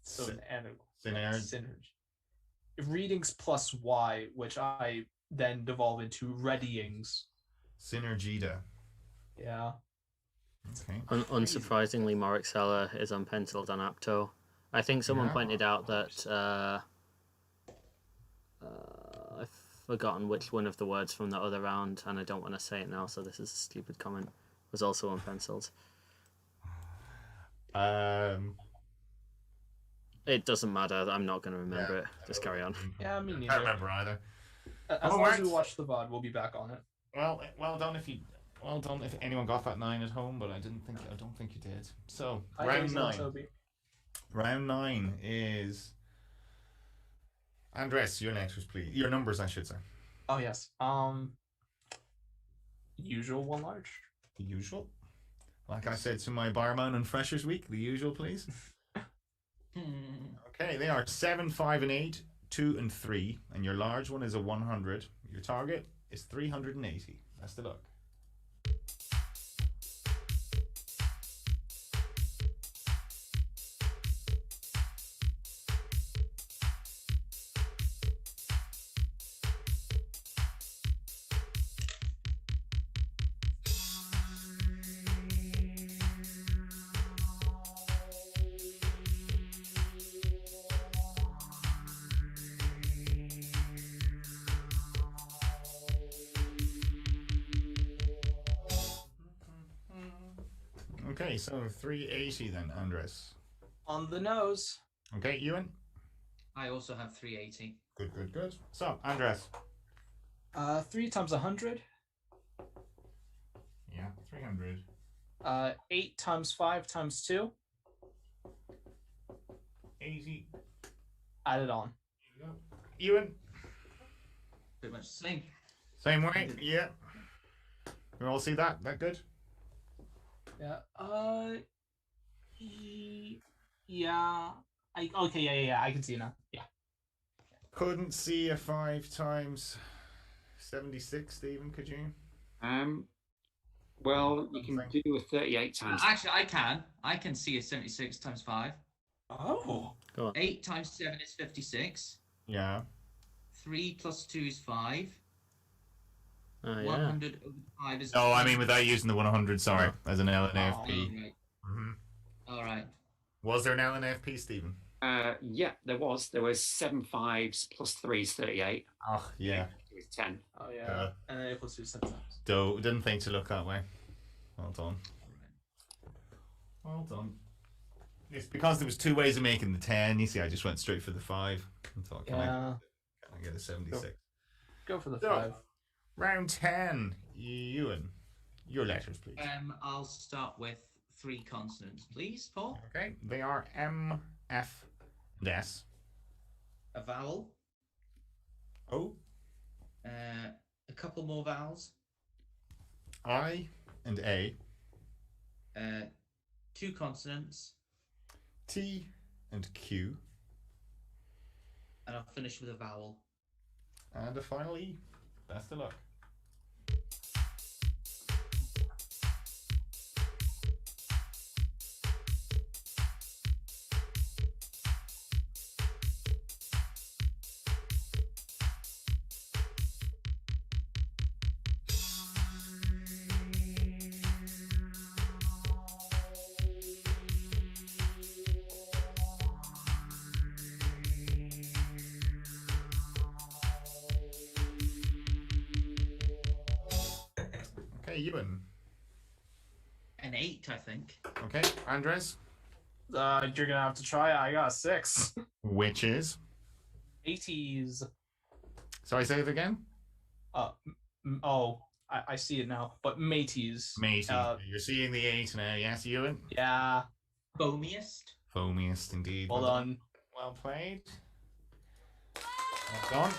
So synergy. Readings plus Y, which I then devolve into readyings. Synergita. Yeah. Okay. Unsurprisingly, Moraxella is unpenciled on Apto. I think someone pointed out that I've forgotten which one of the words from the other round, and I don't want to say it now, so this is a stupid comment. Was also unpenciled. It doesn't matter. I'm not going to remember it. Just carry on. Yeah, me neither. I can't remember either. As long as we watch the VOD, we'll be back on it. Well done if anyone got that 9 at home, but I don't think you did. So round 9. Round 9 is Andres. Your letters, please. Your numbers, I should say. Oh yes. Usual 1 large. The usual. Like I said to my barman on Freshers Week, the usual, please. Okay, they are 7, 5, and 8, 2 and 3, and your large one is a 100. Your target is 380. Best of luck. Okay, so 380 then, Andres. On the nose. Okay, Euan. I also have 380. Good. So, Andres. 3 times 100. Yeah, 300. 8 times 5 times 2. 80. Add it on. Euan. Pretty much the same. Same way. Yeah. We all see that? That good? Yeah. Yeah. Yeah. I can see now. Yeah. Couldn't see a 5 times 76, Stephen, could you? Well, you can do a 38 times. Actually, I can. I can see a 76 times 5. Oh. Go on. 8 times 7 is 56. Yeah. 3 plus 2 is 5. Oh, yeah. 100 over 5 is... Oh, I mean, without using the 100, sorry, as an LNFP. Right. Mm-hmm. All right. Was there an LNFP, Stephen? Yeah, there was. There was 7 5s plus 3 is 38. Oh, yeah. It was 10. Oh yeah. And then 8 plus 2 is 7 times. Didn't think to look that way. Well done. Well done. It's because there was 2 ways of making the 10. You see, I just went straight for the 5. I thought, can I get a 76? Go for the So, 5. Round 10. Euan, your letters, please. I'll start with 3 consonants, please, Paul. Okay, they are M, F, and S. A vowel. O, A couple more vowels. I, and A. 2 consonants. T, and Q. And I'll finish with a vowel. And a final E. Best of luck. Okay, Euan. An 8, I think. Okay, Andres. You're gonna have to try it. I got a 6. Which is? 80s. Sorry, say it again. I see it now. But mateys. Matey. You're seeing the 8 now, yes, Euan? Yeah. Foamiest. Foamiest indeed. Well done. Well played. Well done.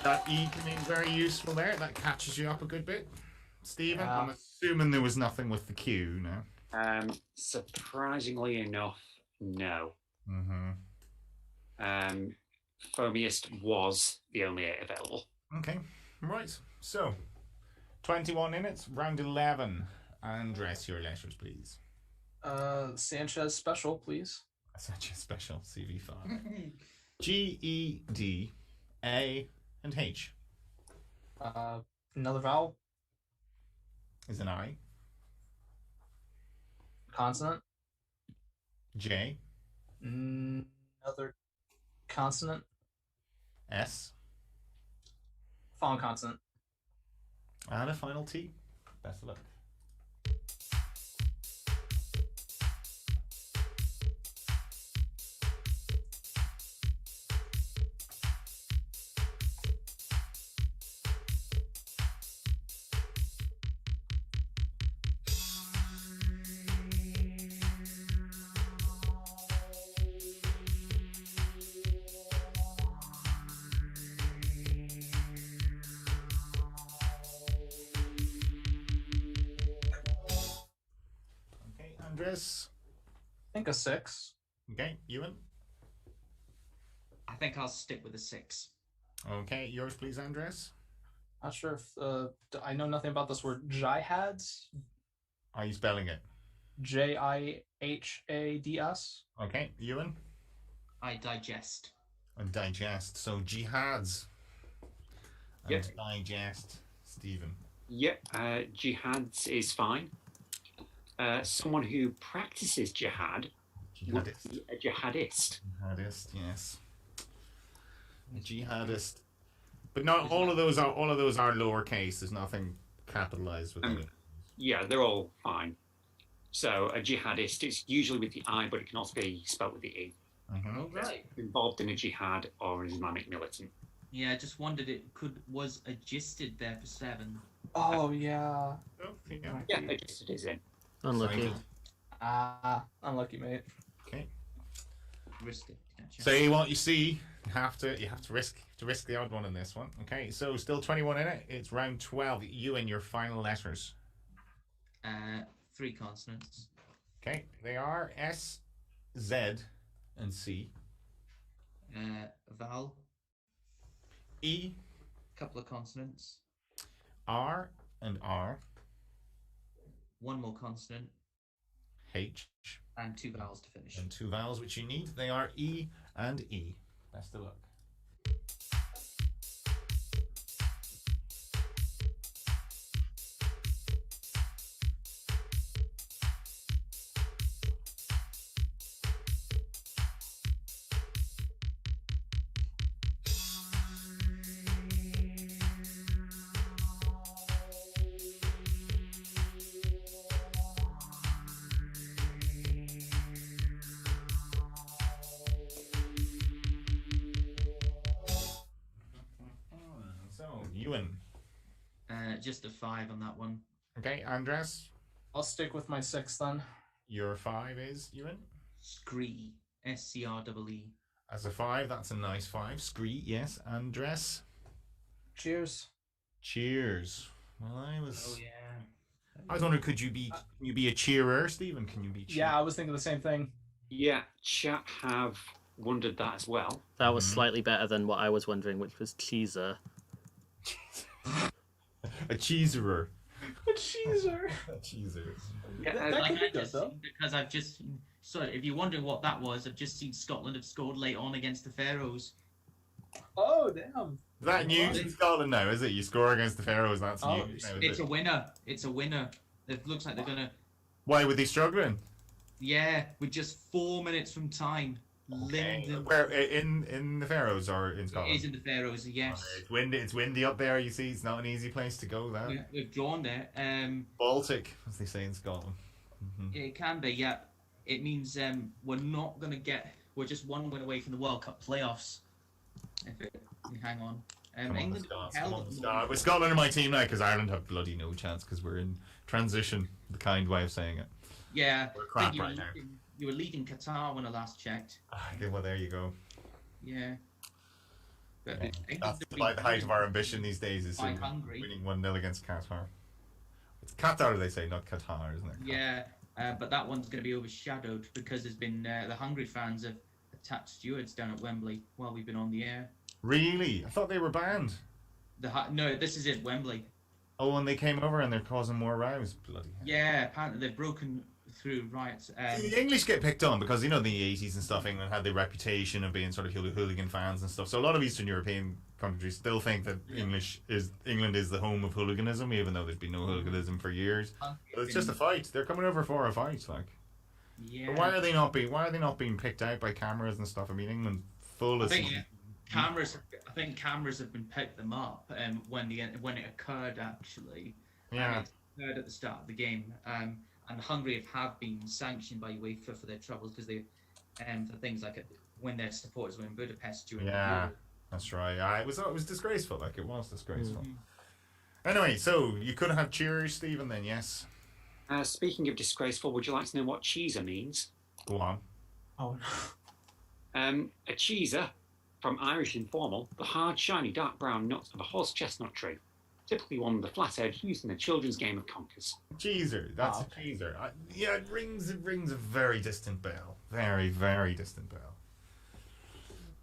That E can be very useful there. That catches you up a good bit. Stephen, Yeah. I'm assuming there was nothing with the Q now. Surprisingly enough, no. Mm-hmm. Foamiest was the only 8 available. Okay, right. So, 21 minutes, round 11. Andres, your letters, please. Sanchez special, please. Sanchez special, CV5. G, E, D, A, and H. Another vowel. Is an I. Consonant. J, Another consonant. S, Following consonant. and a final T. Best of luck. Okay, Andres. I think a 6. Okay, Euan. I think I'll stick with a 6. Okay, yours please, Andres. Not sure if I know nothing about this word. Jihads. Are you spelling it? Jihads. Okay, Euan. I digest. And digest. So jihads. And Yep. digest. Stephen. Yep, jihads is fine. Someone who practices jihad would Jihadist. be a jihadist. Jihadist, yes. A jihadist. But not all of those are lowercase. There's nothing capitalized with it. Yeah, they're all fine. So a jihadist, it's usually with the I, but it can also be spelled with the E. Mhm. Oh, right. Involved in a jihad or an Islamic militant. Yeah, I just wondered was adjusted there for 7. Oh yeah. Oh, yeah. Yeah, it just is in. Unlucky. Unlucky, mate. Okay. Risk it. Gotcha. Say what you see. You have to risk the odd one in this one. Okay, so still 21 in it. It's round 12. You and your final letters. 3 consonants. Okay, they are S, Z, and C. Vowel. E, Couple of consonants. R, and R. 1 more consonant. H, And 2 vowels to finish. and 2 vowels which you need. They are E and E. Best of luck. So, Euan. Just a 5 on that one. Okay, Andres. I'll stick with my 6 then. Your 5 is Euan. Scree. SCREE. As a 5, that's a nice 5. Scree, yes. Andres. Cheers. Cheers. Well, I Oh was yeah. wondering, can you be a cheerer, Stephen? Can you be cheerer? Yeah, I was thinking the same thing. Yeah, chat have wondered that as well. That was slightly better than what I was wondering, which was cheeser. A cheeserer. A cheeser. A cheeser. Yeah, That Like could be I good, just though. seen, because I've just seen, so if you're wondering what that was, I've just seen Scotland have scored late on against the Faroes. Oh, damn. Is that news in Scotland now, is it? You score against the Faroes, that's Oh, news now, is It's it? a winner. It's a winner. It looks like they're gonna. Why were they struggling? Yeah, with just 4 minutes from time. Linden. Where in the Faroes or in It Scotland? is in the Faroes, yes. It's windy up there, you see. It's not an easy place to go, that. We've drawn there. Baltic, as they say in Scotland. It can be, yeah. It means we're not going to get. We're just 1 win away from the World Cup playoffs. If it can hang on. Come on, England the Scots. held Come on, at the the Scots. moment. With Scotland in my team now, because Ireland have bloody no chance, because we're in transition, the kind way of saying it. Yeah. We're I crap think you were right now. You were leading Qatar when I last checked. Okay, well, there you go. Yeah. But Yeah. England That's have been like the height of our ambition these days, is quite hungry. winning 1-0 against Qatar. It's Qatar, they say, not Qatar, isn't it? Yeah, but that one's going to be overshadowed because there's been the Hungry fans have attacked stewards down at Wembley while we've been on the air. Really? I thought they were banned. No, this is it, Wembley. Oh, and they came over and they're causing more rows. Bloody hell. Yeah, apparently they've broken through riots. See, the English get picked on because, you know, in the 80s and stuff, England had the reputation of being sort of hooligan fans and stuff. So a lot of Eastern European countries still think that England is the home of hooliganism, even though there's been no hooliganism for years. But it's just a fight. They're coming over for a fight, like. Yeah. But why are they not being picked out by cameras and stuff? I mean, England full of. I think cameras have been picked them up when it occurred actually. Yeah. It occurred at the start of the game. And Hungary have been sanctioned by UEFA for their troubles because they, for things like when their supporters were in Budapest during the Yeah, war. that's right. It was disgraceful. Like, it was disgraceful. Anyway, so you could have cheers, Stephen. Then yes. Speaking of disgraceful, would you like to know what cheeser means? Go on. Oh, no. A cheeser, from Irish informal, the hard, shiny, dark brown nut of a horse chestnut tree. Typically one with a flat edge used in the children's game of conkers. Cheeser. That's Oh, a cheeser. Yeah, it rings a very distant bell. Very, very distant bell.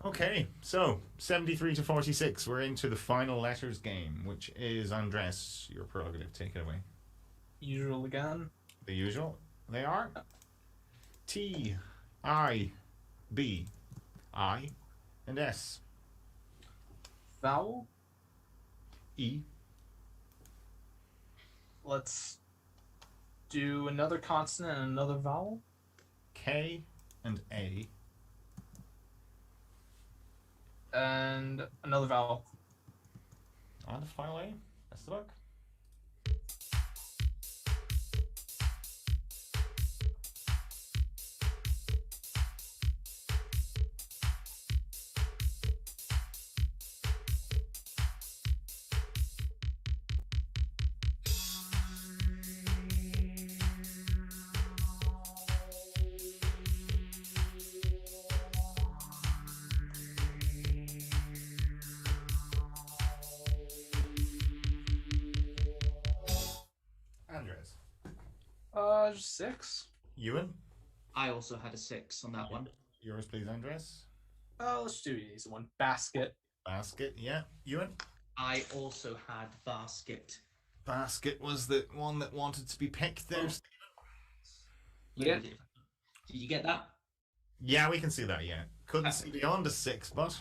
Okay, so 73 to 46. We're into the final letters game, which is Andres. Your prerogative. Take it away. Usual again. The usual. They are T, I, B, I, and S. Vowel. E. Let's do another consonant and another vowel. K, and A. And another vowel. And final A. Best of luck. 6. Ewan? I also had a 6 on that one. Yours, please, Andres. Let's do an easy one. Basket. Basket, yeah. Ewan? I also had basket. Basket was the one that wanted to be picked there. Yeah. Did you get that? Yeah, we can see that, yeah. Couldn't see beyond a 6, but...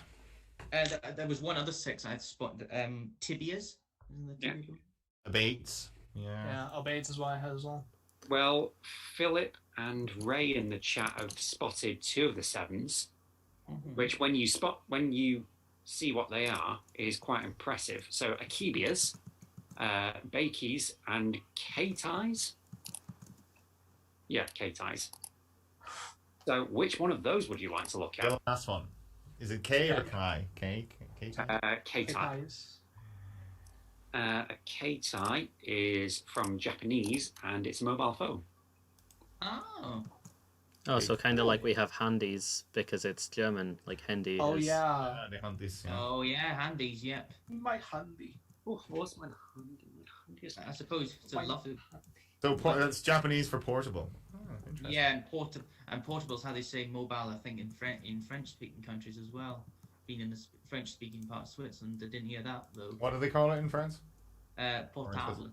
There was one other 6 I had spotted. Tibias. Isn't the Yeah. tibia? Abates. Yeah. Yeah, Obades is what I had as well. Well, Philip and Ray in the chat have spotted 2 of the 7s, which when you see what they are is quite impressive. So Akebias, Bakies, and K-ties. Yeah, K-ties. So which one of those would you like to look The at? last one. Is it K or Kai? K? K-tie. K-ties. A K-tie is from Japanese, and it's a mobile phone. Oh. Oh, so kind of like we have handies because it's German, like handy. Oh is... yeah. They hunt this, yeah. Oh yeah, handies. Yep. My handy. Oh, what's my handy? I suppose it's a My lovely. So that's Japanese for portable. Oh, interesting. Yeah, and portable's how they say mobile. I think in French-speaking countries as well. Being in the French-speaking part of Switzerland, I didn't hear that though. What do they call it in France? Portable.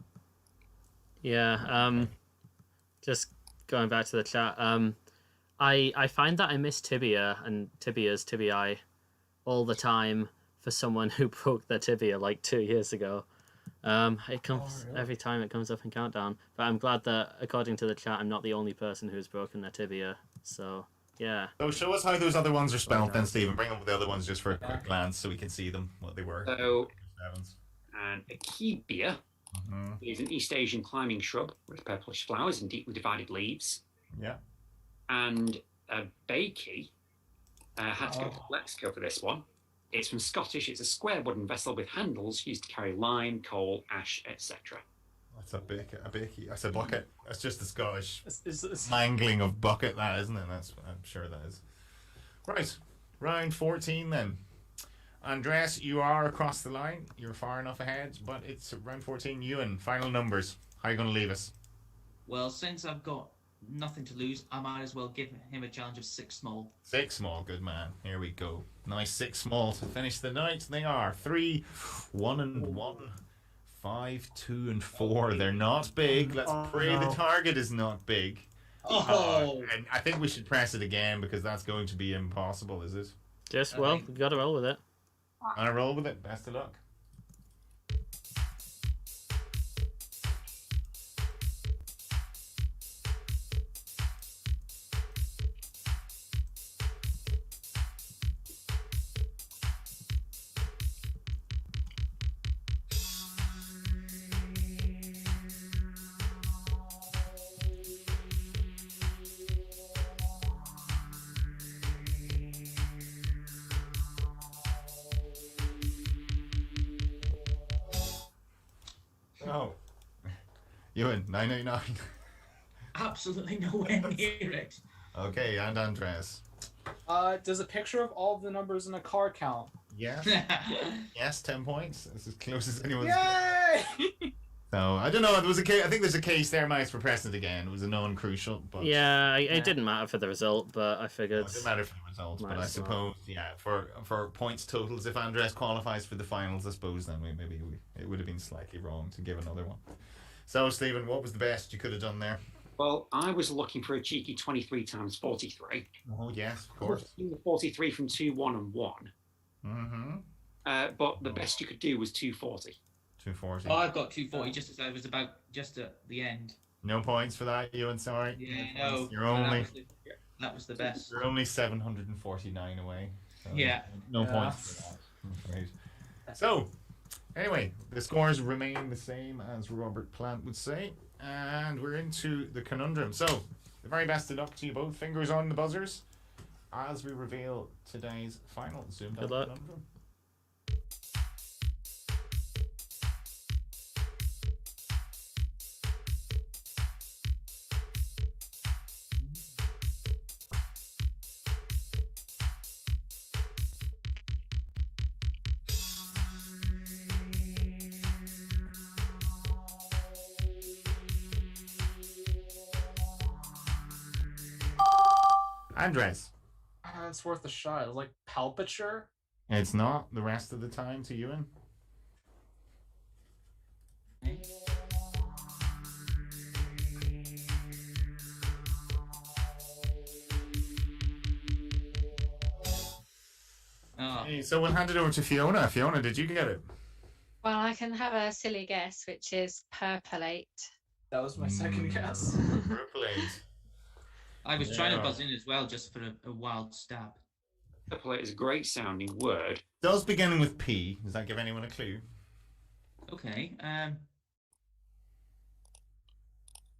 Yeah. Just going back to the chat. I find that I miss tibia and tibiae all the time for someone who broke their tibia like 2 years ago. It comes really? every time it comes up in Countdown. But I'm glad that according to the chat, I'm not the only person who's broken their tibia. So yeah. So show us how those other ones are spelled then, Stephen. Bring up the other ones just for a quick glance so we can see them, what they were. So, Sevens. an Akebia Mhm. is an East Asian climbing shrub with purplish flowers and deeply divided leaves. Yeah. And a Bakey had to go to Lexico for this one. It's from Scottish. It's a square wooden vessel with handles used to carry lime, coal, ash, etc. That's a bakey. That's a bucket. That's just the Scottish It's mangling of bucket, that isn't it? I'm sure that is. Right. Round 14 then. Andres, you are across the line. You're far enough ahead, but it's round 14. Euan, final numbers. How are you going to leave us? Well, since I've got nothing to lose, I might as well give him a challenge of 6 small. 6 small, good man. Here we go. Nice 6 small to finish the night. They are 3, 1 and 1, 5, 2 and 4. They're not big. Let's pray the target is not big. And I think we should press it again because that's going to be impossible, is it? Just well, we got to roll with it. I roll with it. Best of luck. Oh. Euan, 999. Absolutely nowhere near it. Okay, and Andres. Does a picture of all the numbers in a car count? Yes. Yes, 10 points. That's as close as anyone's. Yay! So, I don't know. There was a case. I think there's a case there, Max, for pressing it again. It was a non-crucial, but Yeah, it didn't matter for the result, but I no, figured. it didn't matter for the results. Might But I as well. suppose, yeah, for points totals, if Andres qualifies for the finals, I suppose then it would have been slightly wrong to give another one. So, Stephen, what was the best you could have done there? Well, I was looking for a cheeky 23 times 43. Oh yes, of course. 43 from 2, 1 and 1. Mm-hmm. But the best you could do was 240. 240. Oh, I've got 240 just as I was about just at the end. No points for that, Euan. Sorry. Yeah, no. You're so only that was the best. you're only 749 away. So Yeah. No Yeah. points for that. I'm afraid. So, anyway, the scores remain the same as Robert Plant would say, and we're into the conundrum. So, the very best of luck to you both. Fingers on the buzzers as we reveal today's final ZoomDown Good luck. conundrum. Andres. It's worth a shot. It's like Palpature. It's not the rest of the time to Euan. Oh, Okay, so we'll hand it over to Fiona. Fiona, did you get it? Well, I can have a silly guess, which is percolate. That was my second guess. Percolate. I was trying to Yeah. buzz in as well, just for a wild stab. Percolate is a great sounding word. Does begin with P. Does that give anyone a clue? Okay.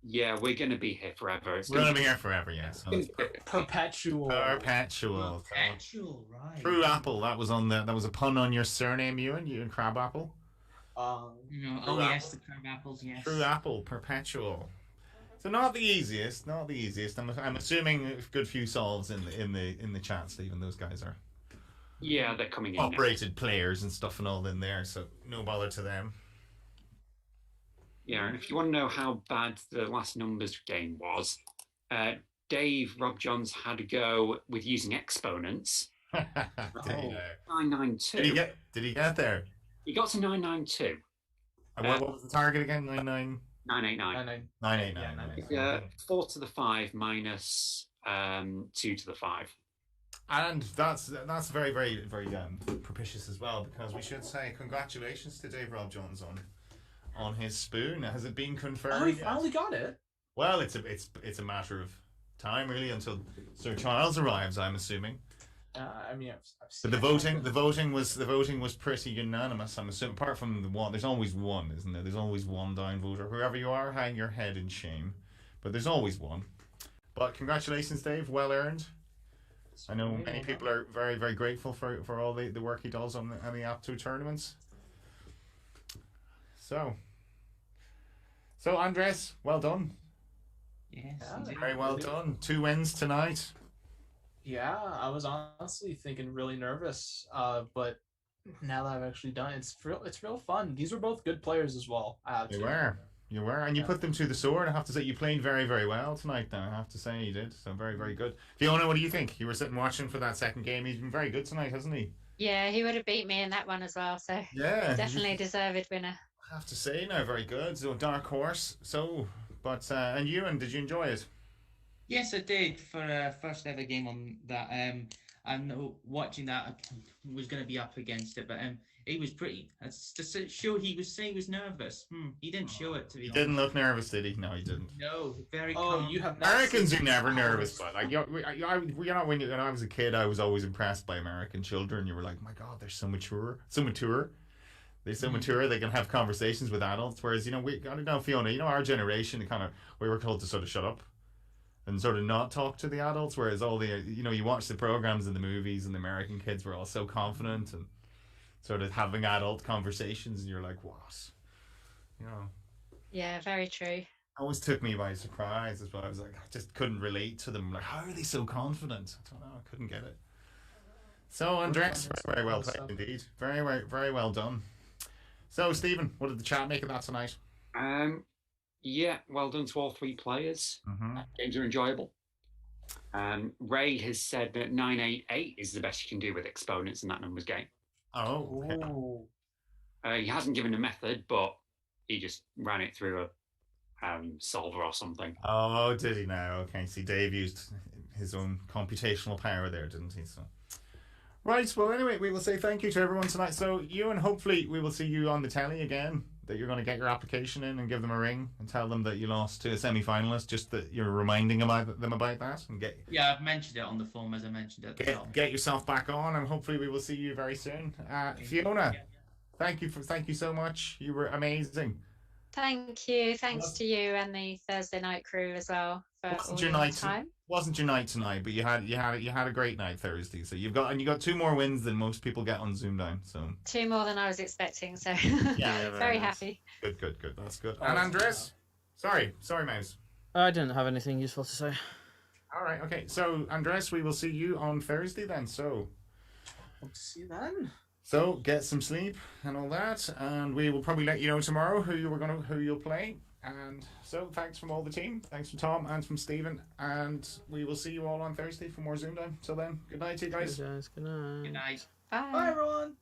Yeah, we're going to be here forever. It's We're going gonna to be here forever, yes. So it's Perpetual. perpetual. Actual, right. True Apple. That was a pun on your surname, Euan Crab Apple. Um, No, True oh yes, apple. the crab apples, yes. True Apple, perpetual. So not the easiest. I'm assuming a good few solves in the chat, Stephen. Those guys are Yeah, they're coming in now. operated players and stuff and all in there, so no bother to them. Yeah, and if you want to know how bad the last numbers game was, Dave Rob Johns had a go with using exponents. Did he, 992. did he get there? He got to 992. And what was the target again? 99? 989. 989. Yeah, 4 to the 5 minus 2 to the 5. And that's very, very, very propitious as well, because we should say congratulations to Dave Rob Jones on his spoon. Has it been confirmed? Oh, he yet? finally got it. Well, it's a matter of time really until Sir Charles arrives, I'm assuming. I mean, I've But seen the voting was pretty unanimous. I'm assuming, apart from the one, there's always one, isn't there? There's always one down voter. Whoever you are, hang your head in shame. But there's always one. But congratulations, Dave. Well earned. I know many people are very, very grateful for all the work he does on the App 2 tournaments. So Andres, well done. Yes. Yeah. indeed. Very well done. 2 wins tonight. Yeah, I was honestly thinking really nervous, but now that I've actually done it, it's real fun. These were both good players as well. You were, and you put them to the sword. I have to say, you played very, very well tonight. Now I have to say, you did. So very, very good. Fiona, what do you think? You were sitting watching for that second game. He's been very good tonight, hasn't he? Yeah, he would have beat me in that one as well. So Yeah, definitely deserved winner. I have to say, now very good. So dark horse. So, but and Euan, did you enjoy it? Yes, I did for a first ever game on that. I'm watching that. I was going to be up against it, but he was pretty. To show he was nervous. He didn't show it to be He honest. didn't look nervous, did he? No, he didn't. No, very. Oh, calm. you have not Americans seen are never ours. nervous, but like when I was a kid, I was always impressed by American children. You were like, my God, they're so mature, so mature. They're so mature. They can have conversations with adults. Whereas I don't know, Fiona. Our generation, we were told to sort of shut up and sort of not talk to the adults. Whereas all the you watch the programs and the movies, and the American kids were all so confident and sort of having adult conversations, and you're like, what? Yeah, very true. Always took me by surprise as well. I was like, I just couldn't relate to them. Like, how are they so confident? I don't know. I couldn't get it. So, Andres, very well played indeed. Very, very, very well done. So, Stephen, what did the chat make of that tonight? Yeah, well done to all 3 players. Games are enjoyable. Ray has said that 988 is the best you can do with exponents in that numbers game. Oh, okay. Ooh. He hasn't given a method, but he just ran it through a solver or something. Oh, did he now? Okay, see, Dave used his own computational power there, didn't he? So, right, well, anyway, we will say thank you to everyone tonight. So, Euan, hopefully we will see you on the telly again, that you're going to get your application in and give them a ring and tell them that you lost to a semi-finalist, just that you're reminding them about that. And Yeah, I've mentioned it on the form as I mentioned at the top. get yourself back on, and hopefully we will see you very soon. Fiona, thank you so much. You were amazing. Thank you. Thanks to you and the Thursday night crew as well for all your time. Wasn't your night tonight, but you had a great night Thursday. So you got 2 more wins than most people get on ZoomDown. So 2 more than I was expecting. So Yeah, very nice. happy. good. That's good. And Andres, sorry, Mouse. I didn't have anything useful to say. All right, okay. So Andres, we will see you on Thursday then. So Hope to see you then. get some sleep and all that, and we will probably let you know tomorrow who you'll play. And so, thanks from all the team. Thanks from Tom and from Stephen. And we will see you all on Thursday for more ZoomDown. Till then, good night to you guys. Good night. Good night. Bye. Bye, everyone.